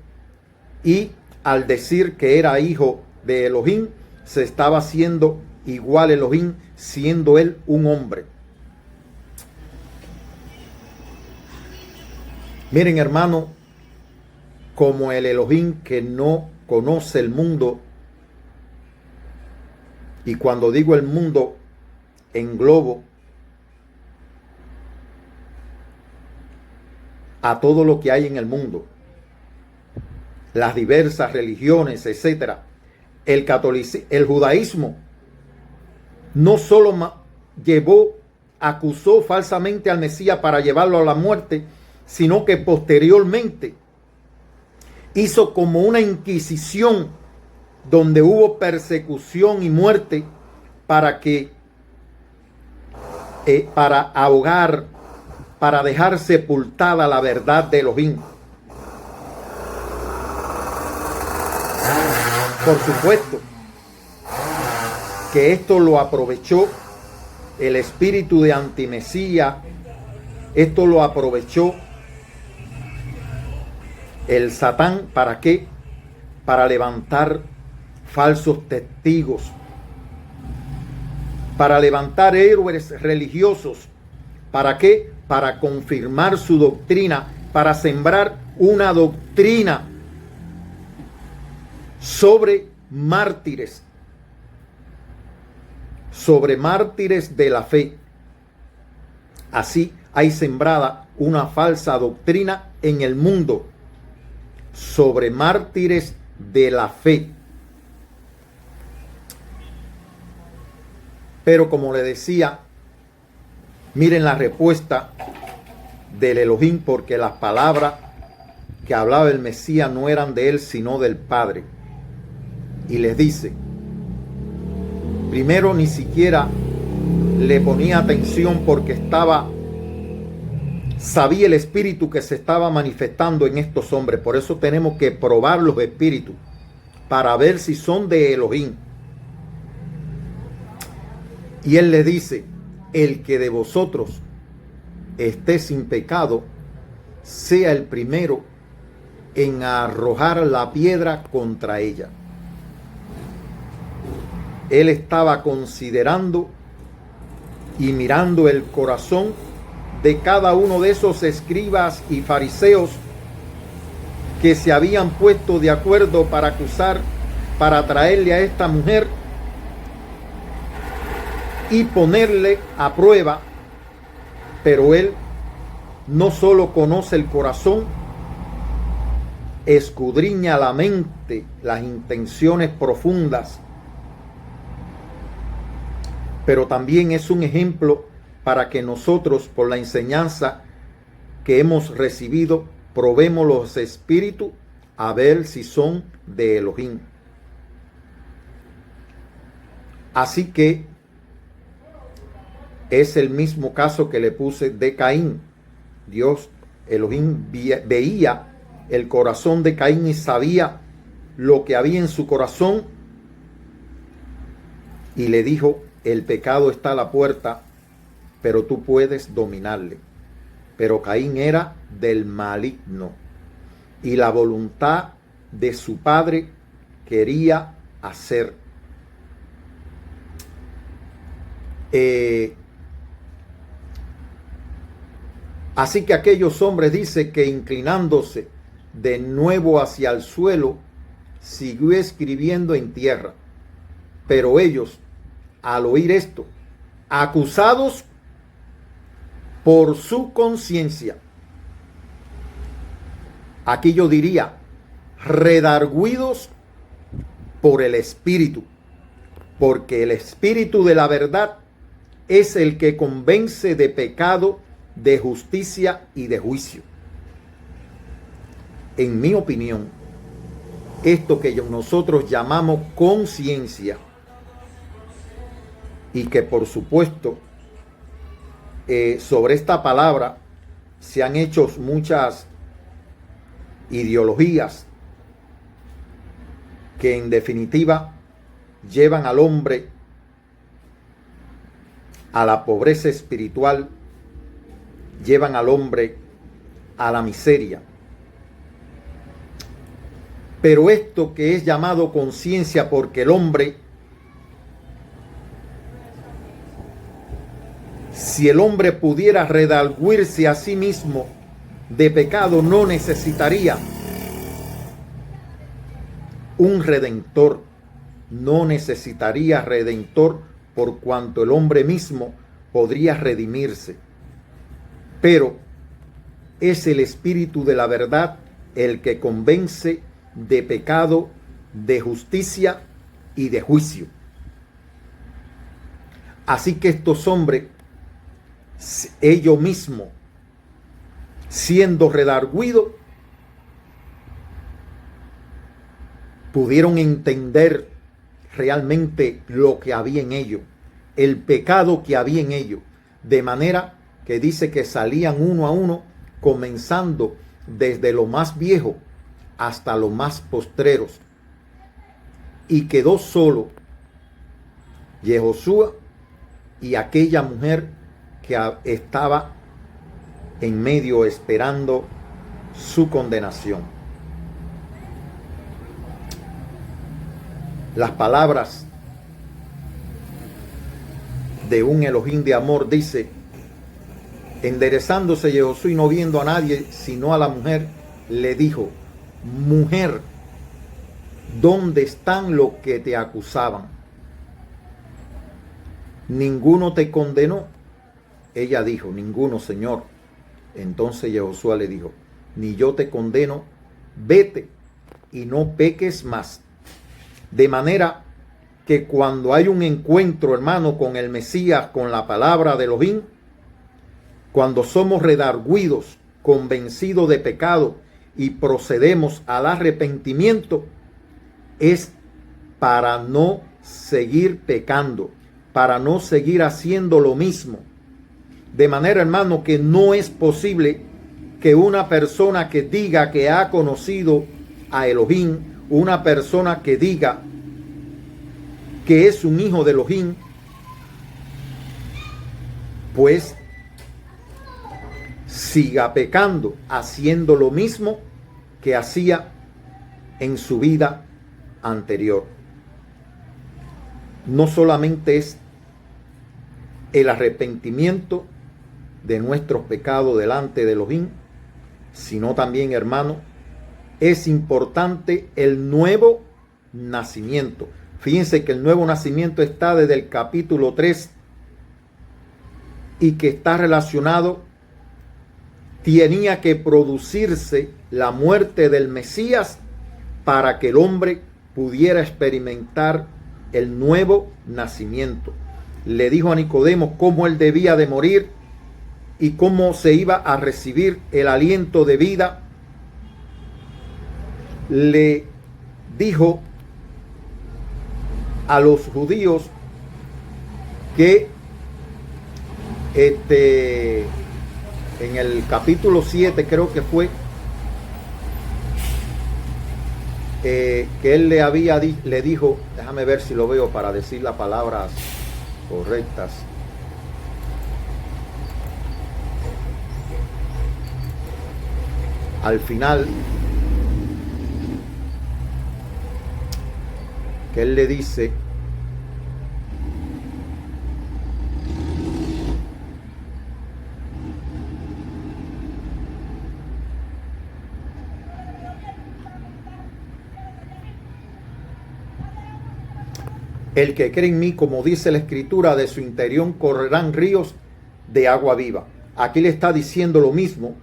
y al decir que era hijo de Elohim, se estaba haciendo igual Elohim, siendo él un hombre. Miren, hermano, como el Elohim que no conoce el mundo, y cuando digo el mundo, englobo a todo lo que hay en el mundo, las diversas religiones, etcétera. El judaísmo no solo acusó falsamente al Mesías para llevarlo a la muerte, sino que posteriormente hizo como una inquisición donde hubo persecución y muerte para ahogar, para dejar sepultada la verdad de Elohim. Por supuesto que esto lo aprovechó el espíritu de antimesía, esto lo aprovechó el Satán. ¿Para qué? Para levantar falsos testigos, para levantar héroes religiosos. ¿Para qué? Para confirmar su doctrina, para sembrar una doctrina sobre mártires de la fe. Así hay sembrada una falsa doctrina en el mundo sobre mártires de la fe. Pero como le decía, miren la respuesta del Elohim, porque las palabras que hablaba el Mesías no eran de él, sino del Padre. Y les dice, primero ni siquiera le ponía atención porque sabía el espíritu que se estaba manifestando en estos hombres. Por eso tenemos que probar los espíritus para ver si son de Elohim. Y él le dice, el que de vosotros esté sin pecado, sea el primero en arrojar la piedra contra ella. Él estaba considerando y mirando el corazón de cada uno de esos escribas y fariseos que se habían puesto de acuerdo para acusar, para traerle a esta mujer y ponerle a prueba. Pero él no solo conoce el corazón, escudriña la mente, las intenciones profundas, pero también es un ejemplo para que nosotros, por la enseñanza que hemos recibido, probemos los espíritus a ver si son de Elohim. Así que es el mismo caso que le puse de Caín. Dios, Elohim, veía el corazón de Caín y sabía lo que había en su corazón y le dijo, el pecado está a la puerta, pero tú puedes dominarle. Pero Caín era del maligno y la voluntad de su padre quería hacer. Así que aquellos hombres, dice que inclinándose de nuevo hacia el suelo, siguió escribiendo en tierra. Pero ellos, al oír esto, acusados por su conciencia, aquí yo diría, redargüidos por el Espíritu, porque el Espíritu de la verdad es el que convence de pecado, de justicia y de juicio. En mi opinión, esto que nosotros llamamos conciencia, y que por supuesto sobre esta palabra se han hecho muchas ideologías que en definitiva llevan al hombre a la pobreza espiritual, llevan al hombre a la miseria. Pero esto que es llamado conciencia, porque el hombre, si el hombre pudiera redarguirse a sí mismo de pecado no necesitaría un redentor, no necesitaría redentor por cuanto el hombre mismo podría redimirse. Pero es el Espíritu de la verdad el que convence de pecado, de justicia y de juicio. Así que estos hombres, ellos mismos, siendo redargüidos, pudieron entender realmente lo que había en ellos, el pecado que había en ellos, de manera que dice que salían uno a uno, comenzando desde lo más viejo hasta los más postreros, y quedó solo Jehoshua y aquella mujer que estaba en medio esperando su condenación. Las palabras de un Elohim de amor dice: enderezándose Jehoshua y no viendo a nadie sino a la mujer, le dijo: mujer, ¿dónde están los que te acusaban? ¿Ninguno te condenó? Ella dijo: ninguno, Señor. Entonces Jehoshua le dijo: ni yo te condeno, vete y no peques más. De manera que cuando hay un encuentro, hermano, con el Mesías, con la palabra de Elohim, cuando somos redargüidos, convencidos de pecado y procedemos al arrepentimiento, es para no seguir pecando, para no seguir haciendo lo mismo. De manera, hermano, que no es posible que una persona que diga que ha conocido a Elohim, una persona que diga que es un hijo de Elohim, pues siga pecando, haciendo lo mismo que hacía en su vida anterior. No solamente es el arrepentimiento de nuestros pecados delante de Elohim, sino también, hermano, es importante el nuevo nacimiento. Fíjense que el nuevo nacimiento está desde el capítulo 3 y que está relacionado, tenía que producirse la muerte del Mesías para que el hombre pudiera experimentar el nuevo nacimiento. Le dijo a Nicodemo cómo él debía de morir y cómo se iba a recibir el aliento de vida. Le dijo a los judíos que en el capítulo 7 creo que fue, que él le dijo, déjame ver si lo veo para decir las palabras correctas. Al final, que él le dice, el que cree en mí, como dice la Escritura, de su interior correrán ríos de agua viva. Aquí le está diciendo lo mismo,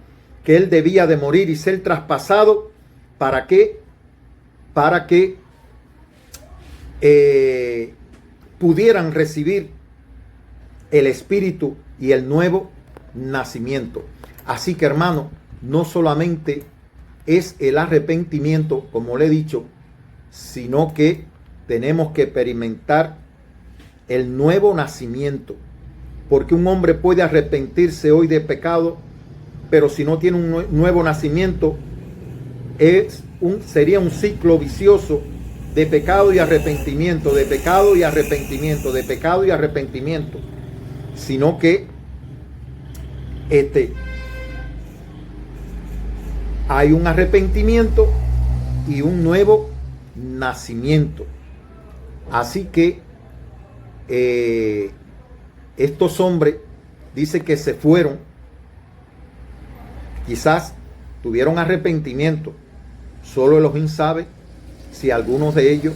que él debía de morir y ser traspasado. ¿Para qué? Para que pudieran recibir el Espíritu y el nuevo nacimiento. Así que, hermano, no solamente es el arrepentimiento, como le he dicho, sino que tenemos que experimentar el nuevo nacimiento, porque un hombre puede arrepentirse hoy de pecado, pero si no tiene un nuevo nacimiento, sería un ciclo vicioso de pecado y arrepentimiento, de pecado y arrepentimiento, de pecado y arrepentimiento, sino que hay un arrepentimiento y un nuevo nacimiento. Así que estos hombres dice que se fueron Quizás tuvieron arrepentimiento. Solo Elohim sabe si algunos de ellos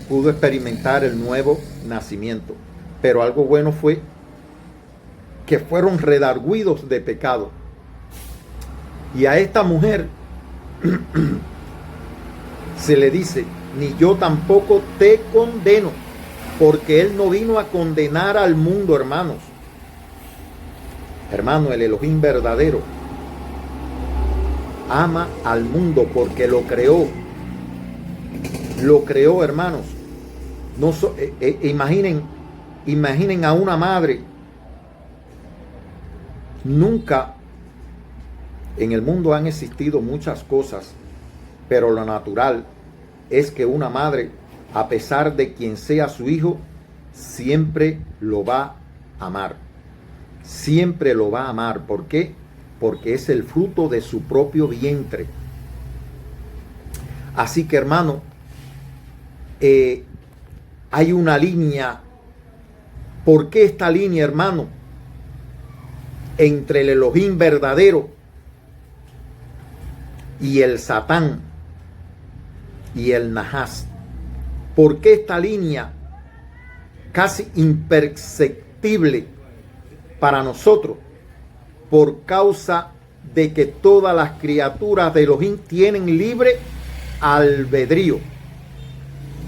pudo experimentar el nuevo nacimiento. Pero algo bueno fue que fueron redarguidos de pecado. Y a esta mujer se le dice, ni yo tampoco te condeno, porque Él no vino a condenar al mundo, hermanos. Hermano, el Elohim verdadero ama al mundo porque lo creó. Lo creó, hermanos. No imaginen a una madre. Nunca en el mundo han existido muchas cosas, pero lo natural es que una madre, a pesar de quien sea su hijo, siempre lo va a amar. Siempre lo va a amar. ¿Por qué? Porque es el fruto de su propio vientre. Así que, hermano, hay una línea. ¿Por qué esta línea, hermano? Entre el Elohim verdadero y el Satán y el Nahas. ¿Por qué esta línea casi imperceptible para nosotros? Por causa de que todas las criaturas de Elohim tienen libre albedrío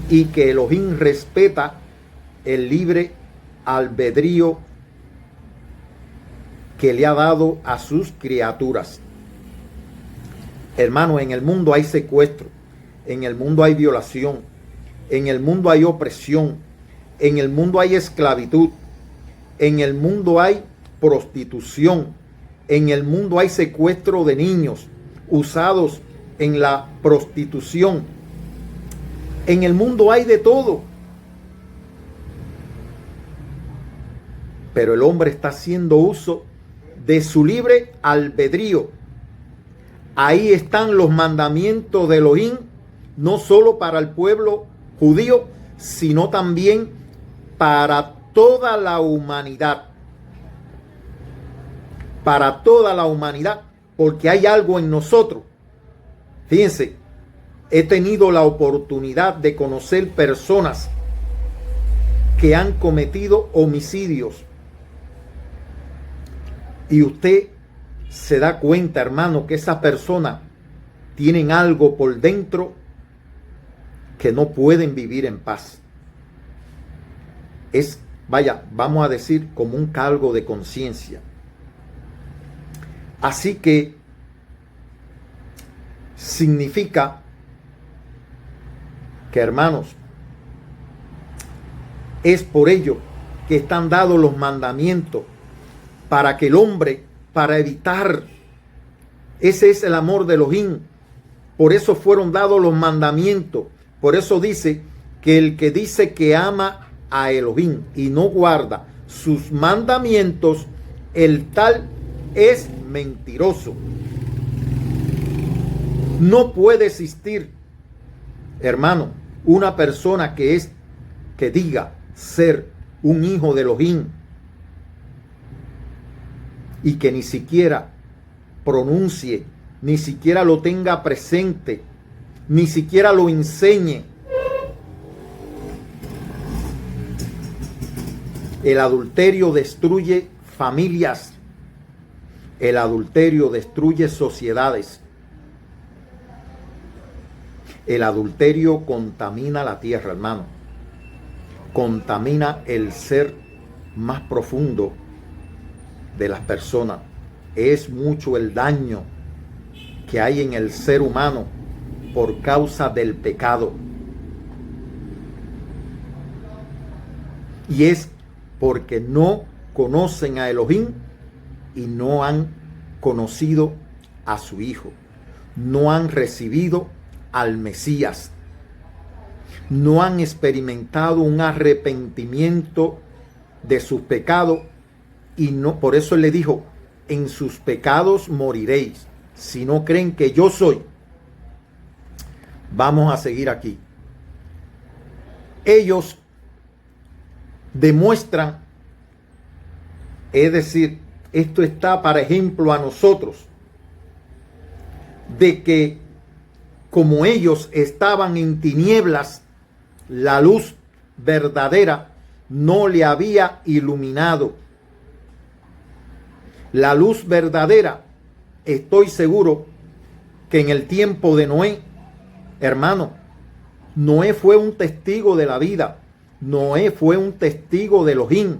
y que Elohim respeta el libre albedrío que le ha dado a sus criaturas. Hermano, en el mundo hay secuestro, en el mundo hay violación, en el mundo hay opresión, en el mundo hay esclavitud, en el mundo hay prostitución, en el mundo hay secuestro de niños usados en la prostitución. En el mundo hay de todo. Pero el hombre está haciendo uso de su libre albedrío. Ahí están los mandamientos de Elohim, no solo para el pueblo judío, sino también para toda la humanidad. Para toda la humanidad, porque hay algo en nosotros. Fíjense, he tenido la oportunidad de conocer personas que han cometido homicidios. Y usted se da cuenta, hermano, que esas personas tienen algo por dentro que no pueden vivir en paz. Es, vamos a decir, como un cargo de conciencia. Así que significa que, hermanos, es por ello que están dados los mandamientos para que el hombre, para evitar, ese es el amor de Elohim. Por eso fueron dados los mandamientos. Por eso dice que el que dice que ama a Elohim y no guarda sus mandamientos, el tal es mentiroso. No puede existir, hermano, una persona que diga ser un hijo de Elohim y que ni siquiera pronuncie, ni siquiera lo tenga presente, ni siquiera lo enseñe. El adulterio destruye familias. El adulterio destruye sociedades. El adulterio contamina la tierra, hermano. Contamina el ser más profundo de las personas. Es mucho el daño que hay en el ser humano por causa del pecado. Y es porque no conocen a Elohim y no han conocido a su Hijo. No han recibido al Mesías. No han experimentado un arrepentimiento de sus pecados. Y no, por eso Él le dijo, en sus pecados moriréis, si no creen que yo soy. Vamos a seguir aquí. Ellos demuestran, es decir, esto está para ejemplo a nosotros. de que como ellos estaban en tinieblas, la luz verdadera no le había iluminado. La luz verdadera, estoy seguro que en el tiempo de Noé, hermano, Noé fue un testigo de la vida. Noé fue un testigo de Elohim.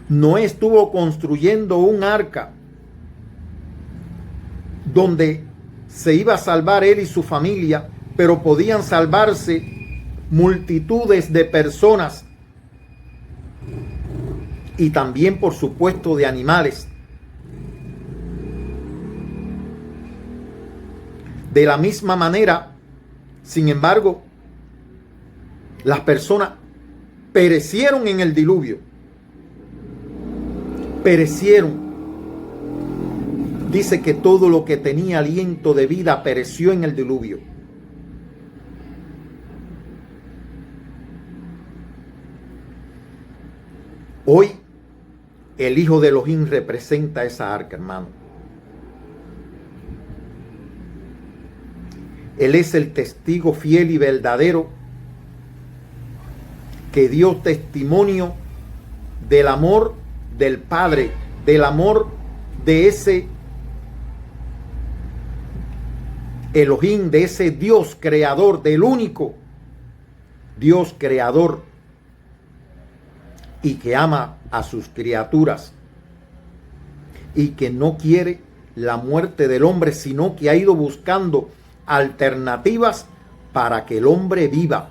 Noé estuvo construyendo un arca donde se iba a salvar él y su familia, pero podían salvarse multitudes de personas y también, por supuesto, de animales. De la misma manera, sin embargo, las personas perecieron en el diluvio. Perecieron. Dice que todo lo que tenía aliento de vida pereció en el diluvio. Hoy, el Hijo de Elohim representa esa arca, hermano. Él es el testigo fiel y verdadero que dio testimonio del amor del Padre, del amor de ese Elohim, de ese Dios creador, del único Dios creador y que ama a sus criaturas y que no quiere la muerte del hombre, sino que ha ido buscando alternativas para que el hombre viva.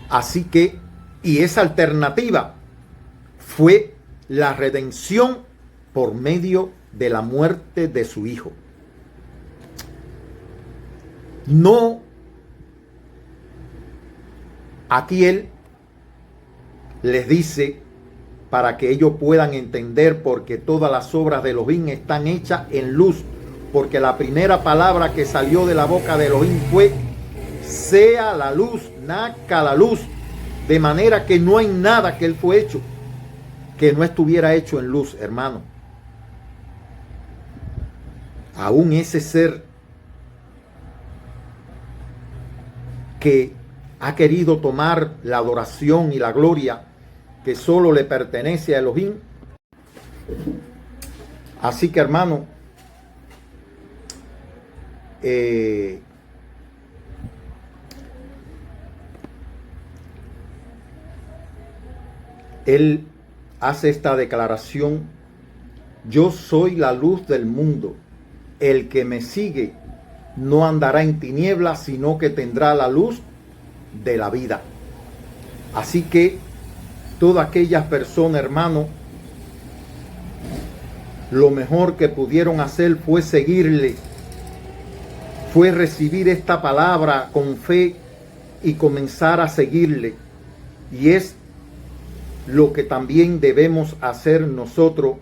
Así que, y esa alternativa fue la redención por medio de la muerte de su Hijo. No, aquí él les dice para que ellos puedan entender, porque todas las obras de Elohim están hechas en luz, porque la primera palabra que salió de la boca de Elohim fue: sea la luz, naca la luz, de manera que no hay nada que él fue hecho que no estuviera hecho en luz, hermano. Aún ese ser que ha querido tomar la adoración y la gloria que solo le pertenece a Elohim. Así que, hermano, él hace esta declaración: yo soy la luz del mundo, el que me sigue no andará en tinieblas, sino que tendrá la luz de la vida. Así que todas aquellas personas, hermano, lo mejor que pudieron hacer fue seguirle, fue recibir esta palabra con fe y comenzar a seguirle. Y es lo que también debemos hacer nosotros,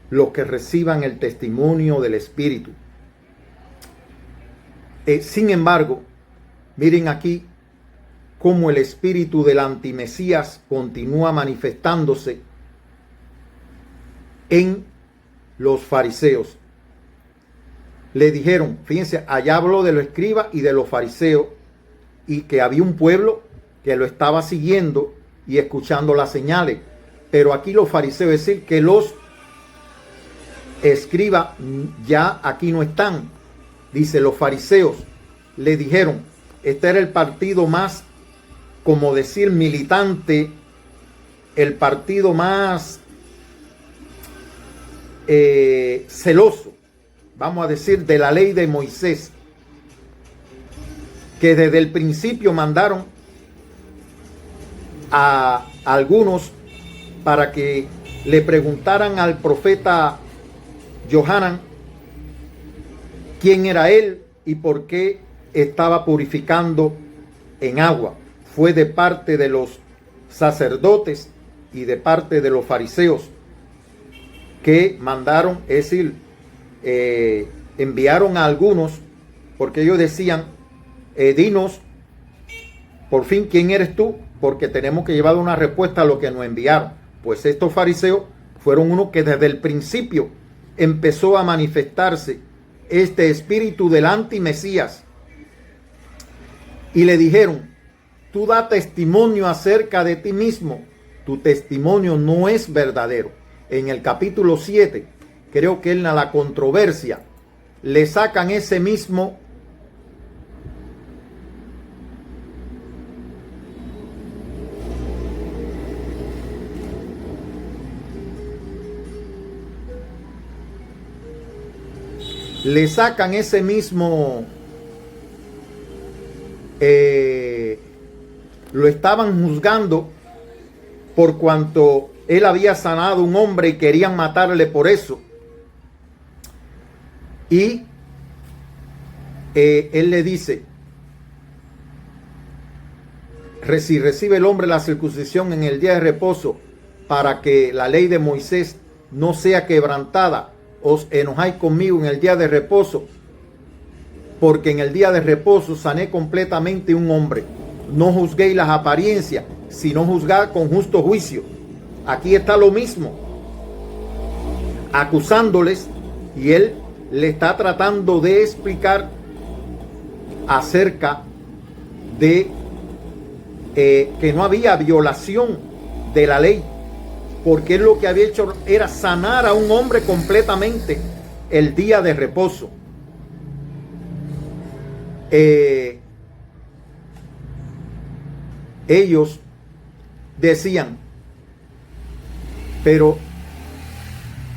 los que reciban el testimonio del Espíritu. Sin embargo, miren aquí cómo el espíritu del antimesías continúa manifestándose en los fariseos. Le dijeron, fíjense, allá habló de los escribas y de los fariseos, y que había un pueblo que lo estaba siguiendo y escuchando las señales. Pero aquí los fariseos, es decir, que los escribas ya aquí no están. Dice, los fariseos le dijeron, este era el partido más, como decir, militante, el partido más celoso, vamos a decir, de la ley de Moisés, que desde el principio mandaron a algunos para que le preguntaran al profeta Johanan quién era él y por qué estaba purificando en agua. Fue de parte de los sacerdotes y de parte de los fariseos que mandaron, es decir, enviaron a algunos, porque ellos decían, dinos por fin quién eres tú, porque tenemos que llevar una respuesta a lo que nos enviaron. Pues estos fariseos fueron unos que desde el principio empezó a manifestarse este espíritu del antimesías. Y le dijeron: tú da testimonio acerca de ti mismo, tu testimonio no es verdadero. En el capítulo 7, creo que en la controversia, le sacan ese mismo lo estaban juzgando por cuanto él había sanado a un hombre y querían matarle por eso. Y él le dice: si recibe el hombre la circuncisión en el día de reposo, para que la ley de Moisés no sea quebrantada, os enojáis conmigo en el día de reposo, porque en el día de reposo sané completamente un hombre. No juzguéis las apariencias, sino juzgad con justo juicio. Aquí está lo mismo, acusándoles, y él le está tratando de explicar acerca de que no había violación de la ley, porque él lo que había hecho era sanar a un hombre completamente el día de reposo. Ellos decían, pero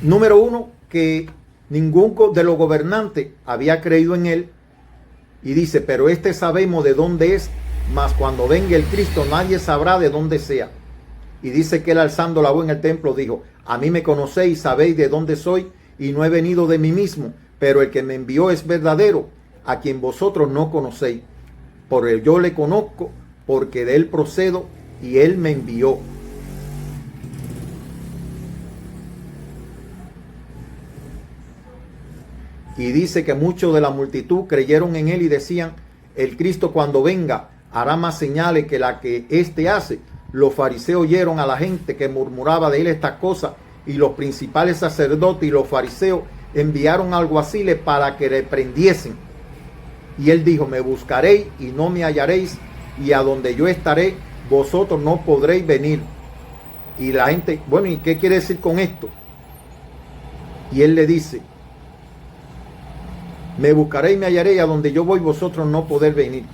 número uno, que ningún de los gobernantes había creído en él, y dice: pero sabemos de dónde es, mas cuando venga el Cristo nadie sabrá de dónde sea. Y dice que él, alzando la voz en el templo, dijo: a mí me conocéis, sabéis de dónde soy, y no he venido de mí mismo, pero el que me envió es verdadero, a quien vosotros no conocéis. Por él yo le conozco, porque de él procedo, y él me envió. Y dice que muchos de la multitud creyeron en él y decían: el Cristo cuando venga hará más señales que la que éste hace. Los fariseos oyeron a la gente que murmuraba de él estas cosas, y los principales sacerdotes y los fariseos enviaron alguaciles para que reprendiesen. Y él dijo: me buscaréis y no me hallaréis, y a donde yo estaré vosotros no podréis venir. Y la gente, bueno, ¿y qué quiere decir con esto? Y él le dice: me buscaréis y me hallaréis, y a donde yo voy vosotros no podéis venir.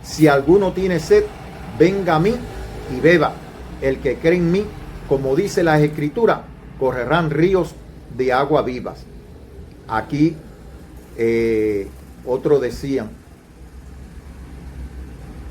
Si alguno tiene sed, venga a mí y beba. El que cree en mí, como dice la Escritura, correrán ríos de agua vivas. Aquí otros decían,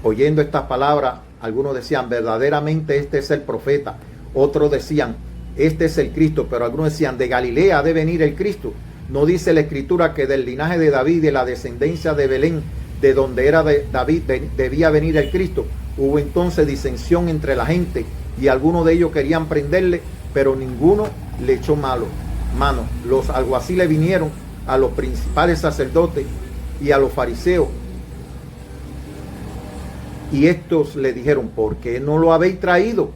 oyendo estas palabras, algunos decían: verdaderamente este es el profeta. Otros decían: este es el Cristo. Pero algunos decían: de Galilea ha de venir el Cristo. ¿No dice la Escritura que del linaje de David, de la descendencia de Belén, de donde era de David, debía venir el Cristo? Hubo entonces disensión entre la gente, y algunos de ellos querían prenderle, pero ninguno le echó mano. Los alguaciles vinieron a los principales sacerdotes y a los fariseos, y estos le dijeron: ¿por qué no lo habéis traído?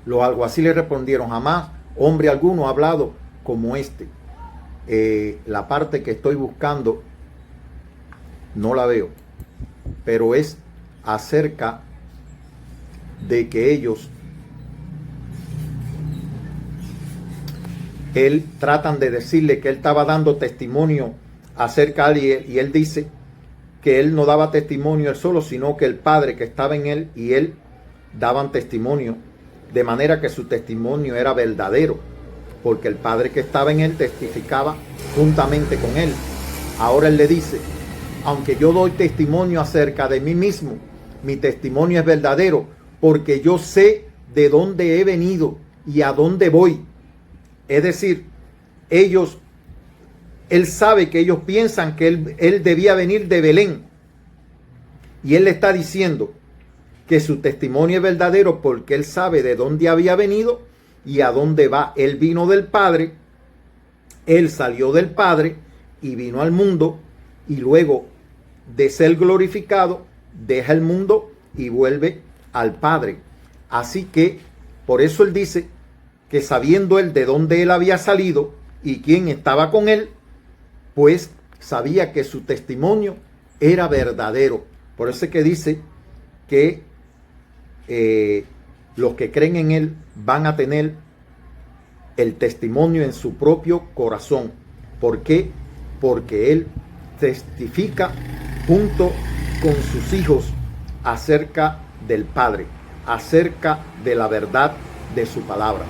Los alguaciles respondieron: jamás hombre alguno ha hablado como este. La parte que estoy buscando no la veo, pero es acerca de que ellos tratan de decirle que él estaba dando testimonio acerca de él, y él dice que él no daba testimonio él solo, sino que el Padre que estaba en él y él daban testimonio, de manera que su testimonio era verdadero, porque el Padre que estaba en él testificaba juntamente con él. Ahora él le dice: aunque yo doy testimonio acerca de mí mismo, mi testimonio es verdadero, porque yo sé de dónde he venido y a dónde voy. Es decir, él sabe que ellos piensan que él debía venir de Belén. Y él le está diciendo que su testimonio es verdadero porque él sabe de dónde había venido y a dónde va. Él vino del Padre, él salió del Padre y vino al mundo, y luego de ser glorificado deja el mundo y vuelve al Padre. Así que por eso él dice que sabiendo él de dónde él había salido y quien estaba con él, pues sabía que su testimonio era verdadero. Por eso es que dice que los que creen en él van a tener el testimonio en su propio corazón. ¿Por qué? Porque él testifica junto con sus hijos acerca del Padre, acerca de la verdad de su palabra.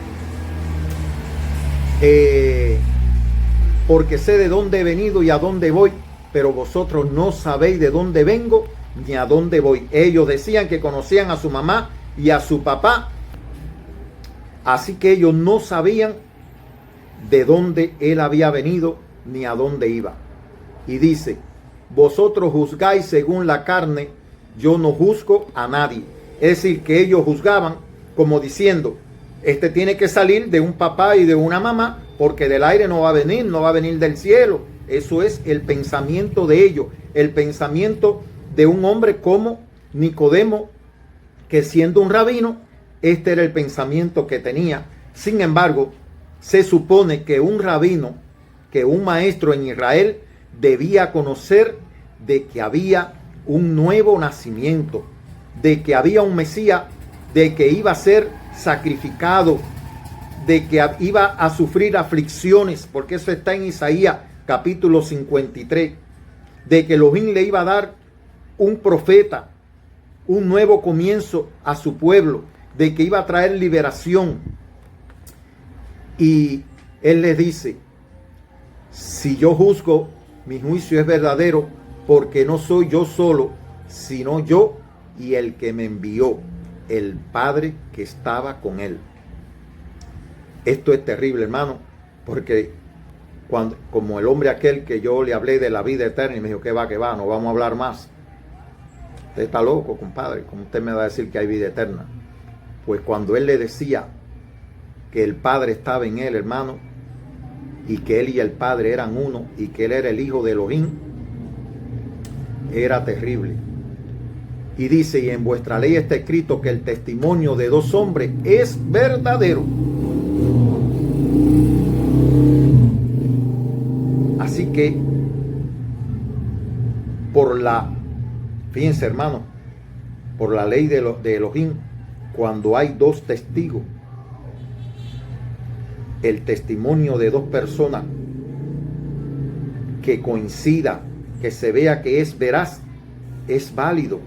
Porque sé de dónde he venido y a dónde voy, pero vosotros no sabéis de dónde vengo ni a dónde voy. Ellos decían que conocían a su mamá y a su papá, así que ellos no sabían de dónde él había venido ni a dónde iba. Y dice, vosotros juzgáis según la carne, yo no juzgo a nadie. Es decir, que ellos juzgaban como diciendo, este tiene que salir de un papá y de una mamá, porque del aire no va a venir del cielo. Eso es el pensamiento de ellos, el pensamiento de un hombre como Nicodemo, que siendo un rabino, este era el pensamiento que tenía. Sin embargo, se supone que un rabino, que un maestro en Israel, debía conocer de que había un nuevo nacimiento, de que había un Mesías, de que iba a ser sacrificado, de que iba a sufrir aflicciones, porque eso está en Isaías capítulo 53, de que Elohim le iba a dar un profeta, un nuevo comienzo a su pueblo, de que iba a traer liberación. Y él les dice, si yo juzgo, mi juicio es verdadero, porque no soy yo solo, sino yo y el que me envió, el Padre que estaba con él. Esto es terrible, hermano, porque como el hombre aquel que yo le hablé de la vida eterna y me dijo, que va, no vamos a hablar más. Usted está loco, compadre, ¿cómo usted me va a decir que hay vida eterna? Pues cuando él le decía que el Padre estaba en él, hermano, y que él y el Padre eran uno, y que él era el Hijo de Elohim, era terrible. Y dice, y en vuestra ley está escrito que el testimonio de dos hombres es verdadero. Así que, fíjense, hermano, por la ley de Elohim, cuando hay dos testigos, el testimonio de dos personas que coincida, que se vea que es veraz, es válido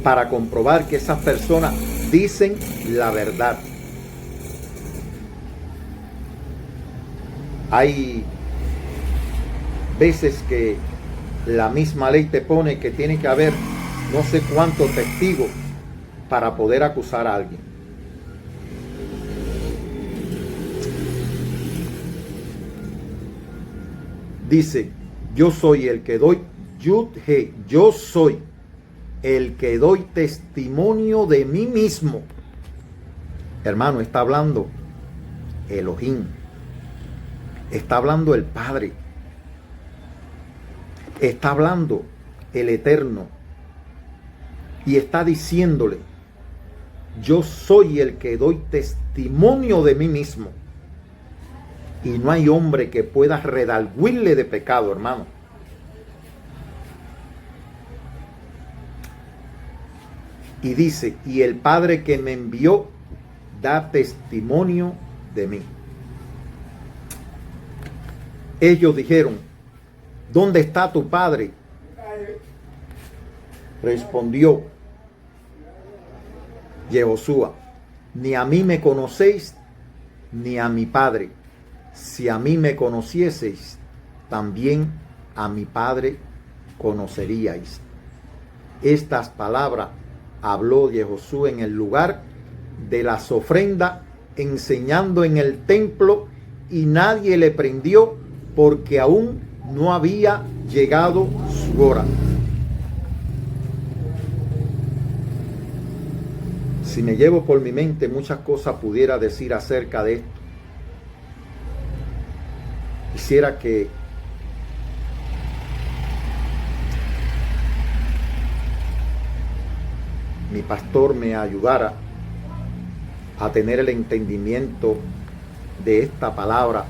para comprobar que esas personas dicen la verdad. Hay veces que la misma ley te pone que tiene que haber no sé cuántos testigos para poder acusar a alguien. Dice, yo soy el que doy, Yud-He, yo soy el que doy testimonio de mí mismo. Hermano, está hablando Elohim. Está hablando el Padre. Está hablando el Eterno. Y está diciéndole, yo soy el que doy testimonio de mí mismo. Y no hay hombre que pueda redarguirle de pecado, hermano. Y dice, y el Padre que me envió da testimonio de mí. Ellos dijeron, ¿dónde está tu Padre? Respondió Yehoshua, ni a mí me conocéis, ni a mi Padre. Si a mí me conocieseis, también a mi Padre conoceríais. Estas palabras habló Yehoshua en el lugar de las ofrendas, enseñando en el templo, y nadie le prendió porque aún no había llegado su hora. Si me llevo por mi mente, muchas cosas pudiera decir acerca de esto. Quisiera que mi pastor me ayudara a tener el entendimiento de esta palabra,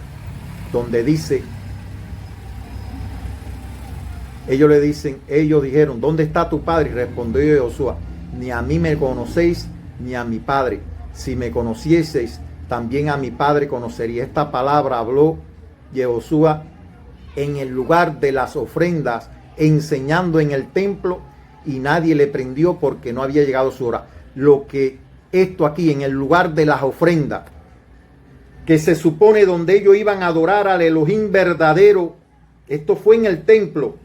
donde dice, ellos dijeron, ¿dónde está tu padre? Y respondió Josué, ni a mí me conocéis, ni a mi padre. Si me conocieseis, también a mi padre conocería. Esta palabra habló Josué en el lugar de las ofrendas, enseñando en el templo, y nadie le prendió porque no había llegado su hora. Lo que esto aquí, en el lugar de las ofrendas, que se supone donde ellos iban a adorar al Elohim verdadero, esto fue en el templo,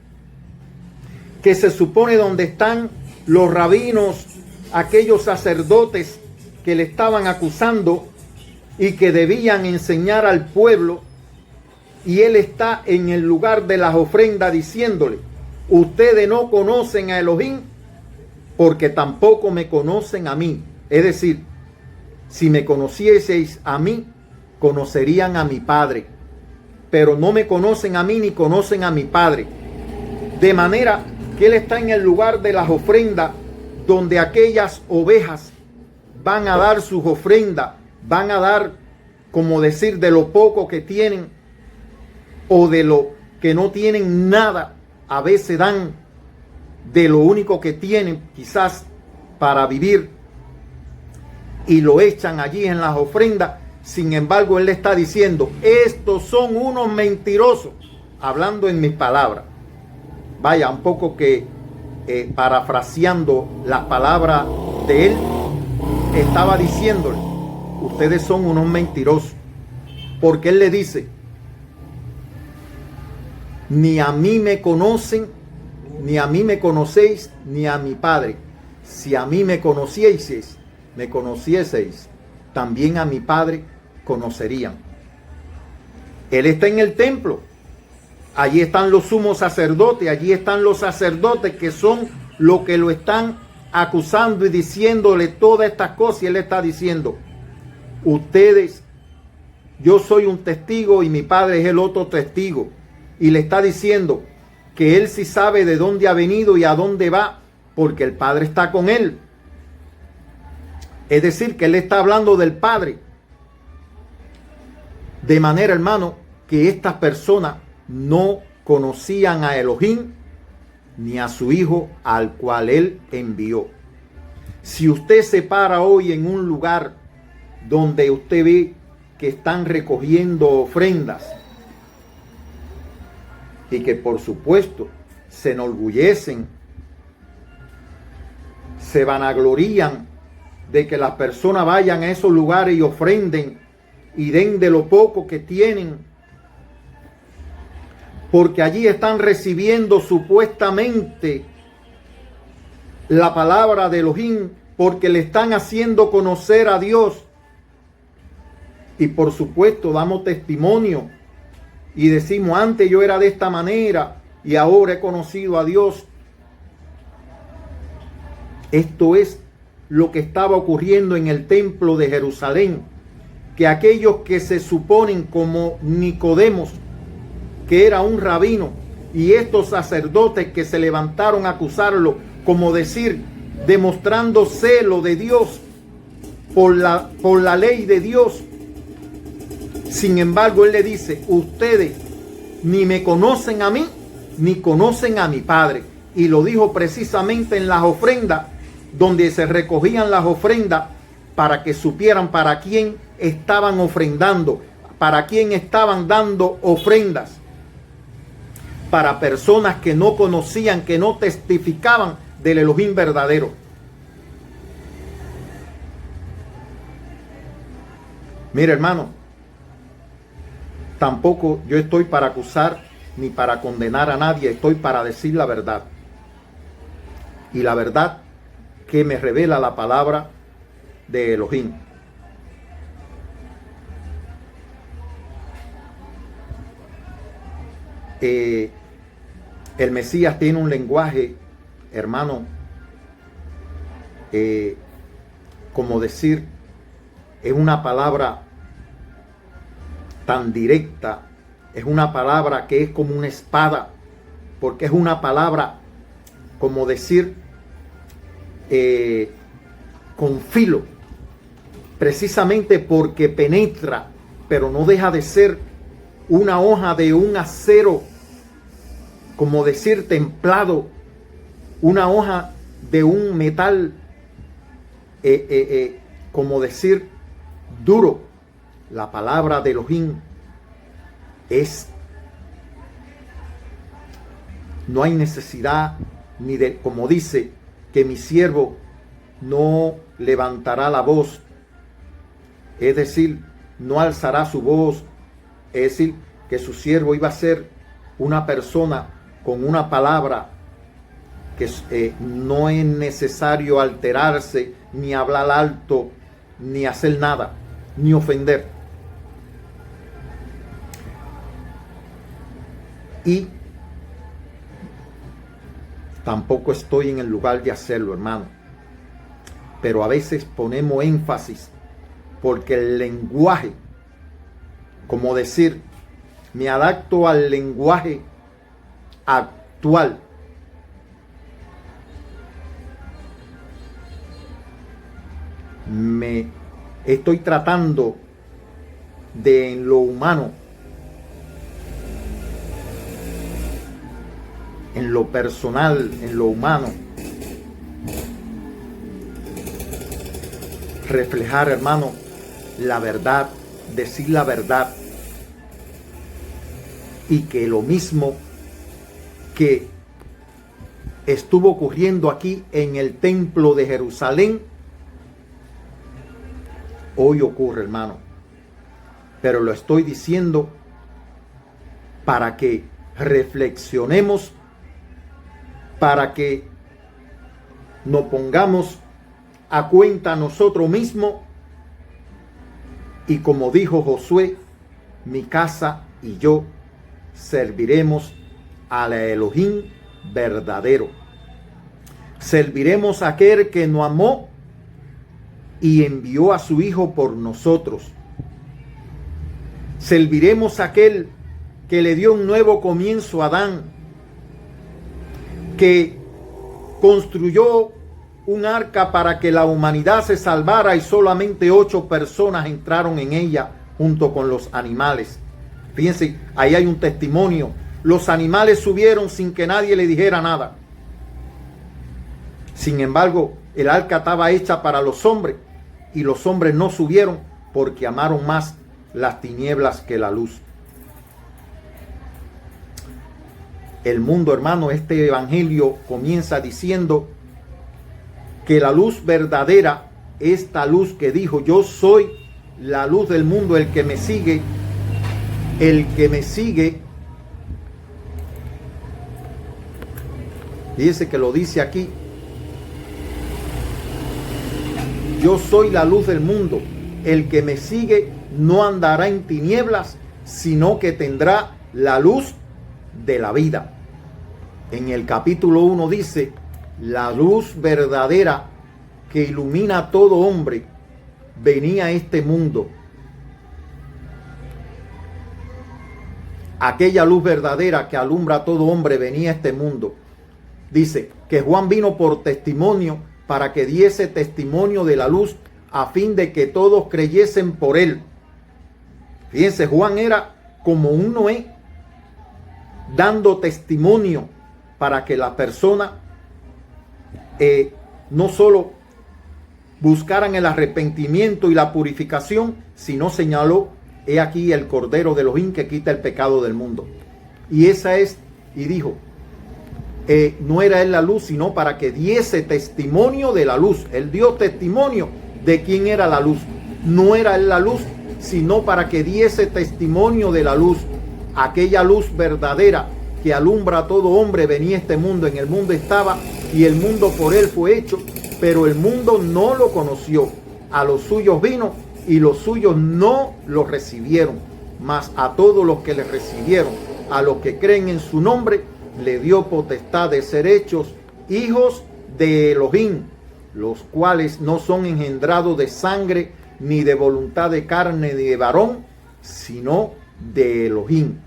que se supone donde están los rabinos, aquellos sacerdotes que le estaban acusando y que debían enseñar al pueblo, y él está en el lugar de las ofrendas diciéndole, ustedes no conocen a Elohim porque tampoco me conocen a mí. Es decir, si me conocieseis a mí, conocerían a mi Padre, pero no me conocen a mí ni conocen a mi Padre. De manera que él está en el lugar de las ofrendas, donde aquellas ovejas van a dar sus ofrendas, van a dar, como decir, de lo poco que tienen o de lo que no tienen nada. A veces dan de lo único que tienen, quizás para vivir, y lo echan allí en las ofrendas. Sin embargo, él le está diciendo, estos son unos mentirosos, hablando en mis palabras. Vaya, un poco que parafraseando las palabras de él, estaba diciéndole, ustedes son unos mentirosos, porque él le dice, ni a mí me conocen, ni a mí me conocéis, ni a mi Padre. Si a mí me conocieseis, también a mi Padre conocerían. Él está en el templo. Allí están los sumos sacerdotes, allí están los sacerdotes que son los que lo están acusando y diciéndole todas estas cosas. Y él está diciendo, ustedes, yo soy un testigo y mi Padre es el otro testigo. Y le está diciendo que él sí sabe de dónde ha venido y a dónde va, porque el Padre está con él. Es decir, que él está hablando del Padre. De manera, hermano, que estas personas no conocían a Elohim ni a su Hijo al cual él envió. Si usted se para hoy en un lugar donde usted ve que están recogiendo ofrendas y que por supuesto se enorgullecen, se vanaglorían de que las personas vayan a esos lugares y ofrenden y den de lo poco que tienen, porque allí están recibiendo supuestamente la palabra de Elohim, porque le están haciendo conocer a Dios. Y por supuesto damos testimonio y decimos, antes yo era de esta manera y ahora he conocido a Dios. Esto es lo que estaba ocurriendo en el templo de Jerusalén, que aquellos que se suponen como Nicodemos, que era un rabino, y estos sacerdotes que se levantaron a acusarlo, como decir, demostrando celo de Dios por la ley de Dios. Sin embargo, él le dice, ustedes ni me conocen a mí, ni conocen a mi Padre. Y lo dijo precisamente en las ofrendas, donde se recogían las ofrendas, para que supieran para quién estaban ofrendando, para quién estaban dando ofrendas. Para personas que no conocían, que no testificaban del Elohim verdadero. Mira, hermano, tampoco yo estoy para acusar ni para condenar a nadie, estoy para decir la verdad. Y la verdad que me revela la palabra de Elohim. El Mesías tiene un lenguaje, hermano, como decir, es una palabra tan directa, es una palabra que es como una espada, porque es una palabra, como decir, con filo. precisamente porque penetra, pero no deja de ser una hoja de un acero, como decir templado, una hoja de un metal, como decir duro. La palabra de Elohim es, no hay necesidad ni de, como dice, que mi siervo no levantará la voz, es decir, no alzará su voz, es decir, que su siervo iba a ser una persona con una palabra que no es necesario alterarse, ni hablar alto, ni hacer nada, ni ofender. Y tampoco estoy en el lugar de hacerlo, hermano. Pero a veces ponemos énfasis porque el lenguaje, como decir, me adapto al lenguaje actual. Me estoy tratando de en lo humano, en lo personal, en lo humano, reflejar, hermano, la verdad, decir la verdad, y que lo mismo que estuvo ocurriendo aquí en el templo de Jerusalén, hoy ocurre, hermano. Pero lo estoy diciendo para que reflexionemos, para que nos pongamos a cuenta nosotros mismos, y como dijo Josué, mi casa y yo serviremos al Elohim verdadero. Serviremos a aquel que nos amó y envió a su Hijo por nosotros. Serviremos a aquel que le dio un nuevo comienzo a Adán, que construyó un arca para que la humanidad se salvara y solamente 8 personas entraron en ella junto con los animales. Fíjense, ahí hay un testimonio. Los animales subieron sin que nadie le dijera nada. Sin embargo, el arca estaba hecha para los hombres y los hombres no subieron porque amaron más las tinieblas que la luz. El mundo, hermano, este evangelio comienza diciendo que la luz verdadera, esta luz que dijo, yo soy la luz del mundo, el que me sigue, dice que lo dice aquí, yo soy la luz del mundo, el que me sigue no andará en tinieblas, sino que tendrá la luz de la vida. En el capítulo 1 dice, la luz verdadera que ilumina a todo hombre venía a este mundo. Aquella luz verdadera que alumbra a todo hombre venía a este mundo. Dice que Juan vino por testimonio para que diese testimonio de la luz a fin de que todos creyesen por él. Fíjense, Juan era como un Noé dando testimonio para que la persona no solo buscaran el arrepentimiento y la purificación, sino señaló, he aquí el Cordero de Elohim que quita el pecado del mundo. Y esa es, y dijo, no era él la luz, sino para que diese testimonio de la luz. Él dio testimonio de quién era la luz. No era él la luz, sino para que diese testimonio de la luz. Aquella luz verdadera que alumbra a todo hombre venía a este mundo. En el mundo estaba y el mundo por él fue hecho, pero el mundo no lo conoció. A los suyos vino y los suyos no lo recibieron. Mas a todos los que le recibieron, a los que creen en su nombre, le dio potestad de ser hechos hijos de Elohim, los cuales no son engendrados de sangre, ni de voluntad de carne, ni de varón, sino de Elohim.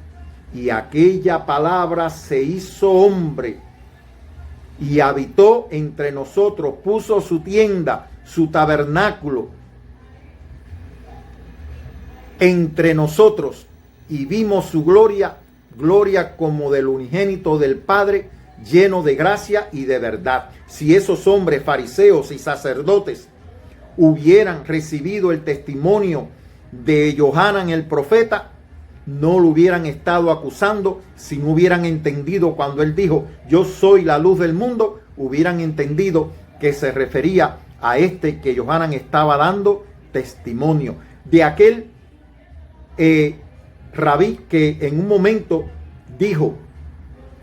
Y aquella palabra se hizo hombre y habitó entre nosotros, puso su tienda, su tabernáculo, entre nosotros y vimos su gloria, gloria como del unigénito del Padre, lleno de gracia y de verdad. Si esos hombres fariseos y sacerdotes hubieran recibido el testimonio de Johanan el profeta, no lo hubieran estado acusando. Si no hubieran entendido cuando él dijo, yo soy la luz del mundo, hubieran entendido que se refería a este que Johanan estaba dando testimonio, de aquel rabí que en un momento dijo,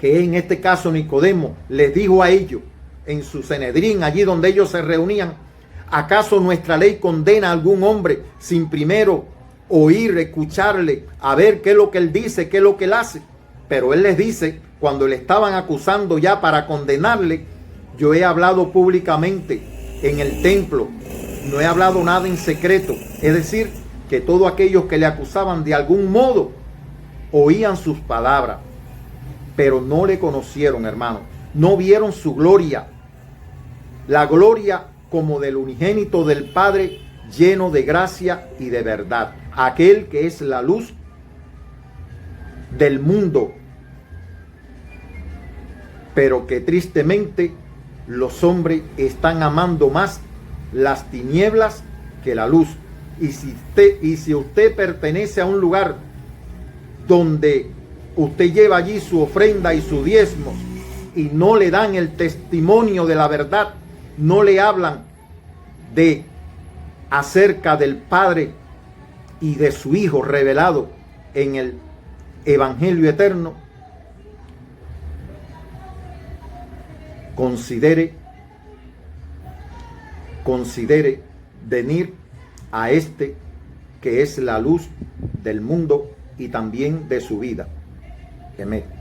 que en este caso Nicodemo les dijo a ellos en su Sanedrín, allí donde ellos se reunían, ¿acaso nuestra ley condena a algún hombre sin primero oír, escucharle, a ver qué es lo que él dice, qué es lo que él hace? Pero él les dice, cuando le estaban acusando ya para condenarle, yo he hablado públicamente en el templo, no he hablado nada en secreto. Es decir, que todos aquellos que le acusaban de algún modo oían sus palabras, pero no le conocieron, hermano. No vieron su gloria, la gloria como del unigénito del Padre, lleno de gracia y de verdad. Aquel que es la luz del mundo, pero que tristemente los hombres están amando más las tinieblas que la luz. Y si usted pertenece a un lugar donde usted lleva allí su ofrenda y su diezmos y no le dan el testimonio de la verdad, no le hablan de acerca del Padre y de su Hijo revelado en el Evangelio eterno, considere venir a este que es la luz del mundo y también de su vida. Amén.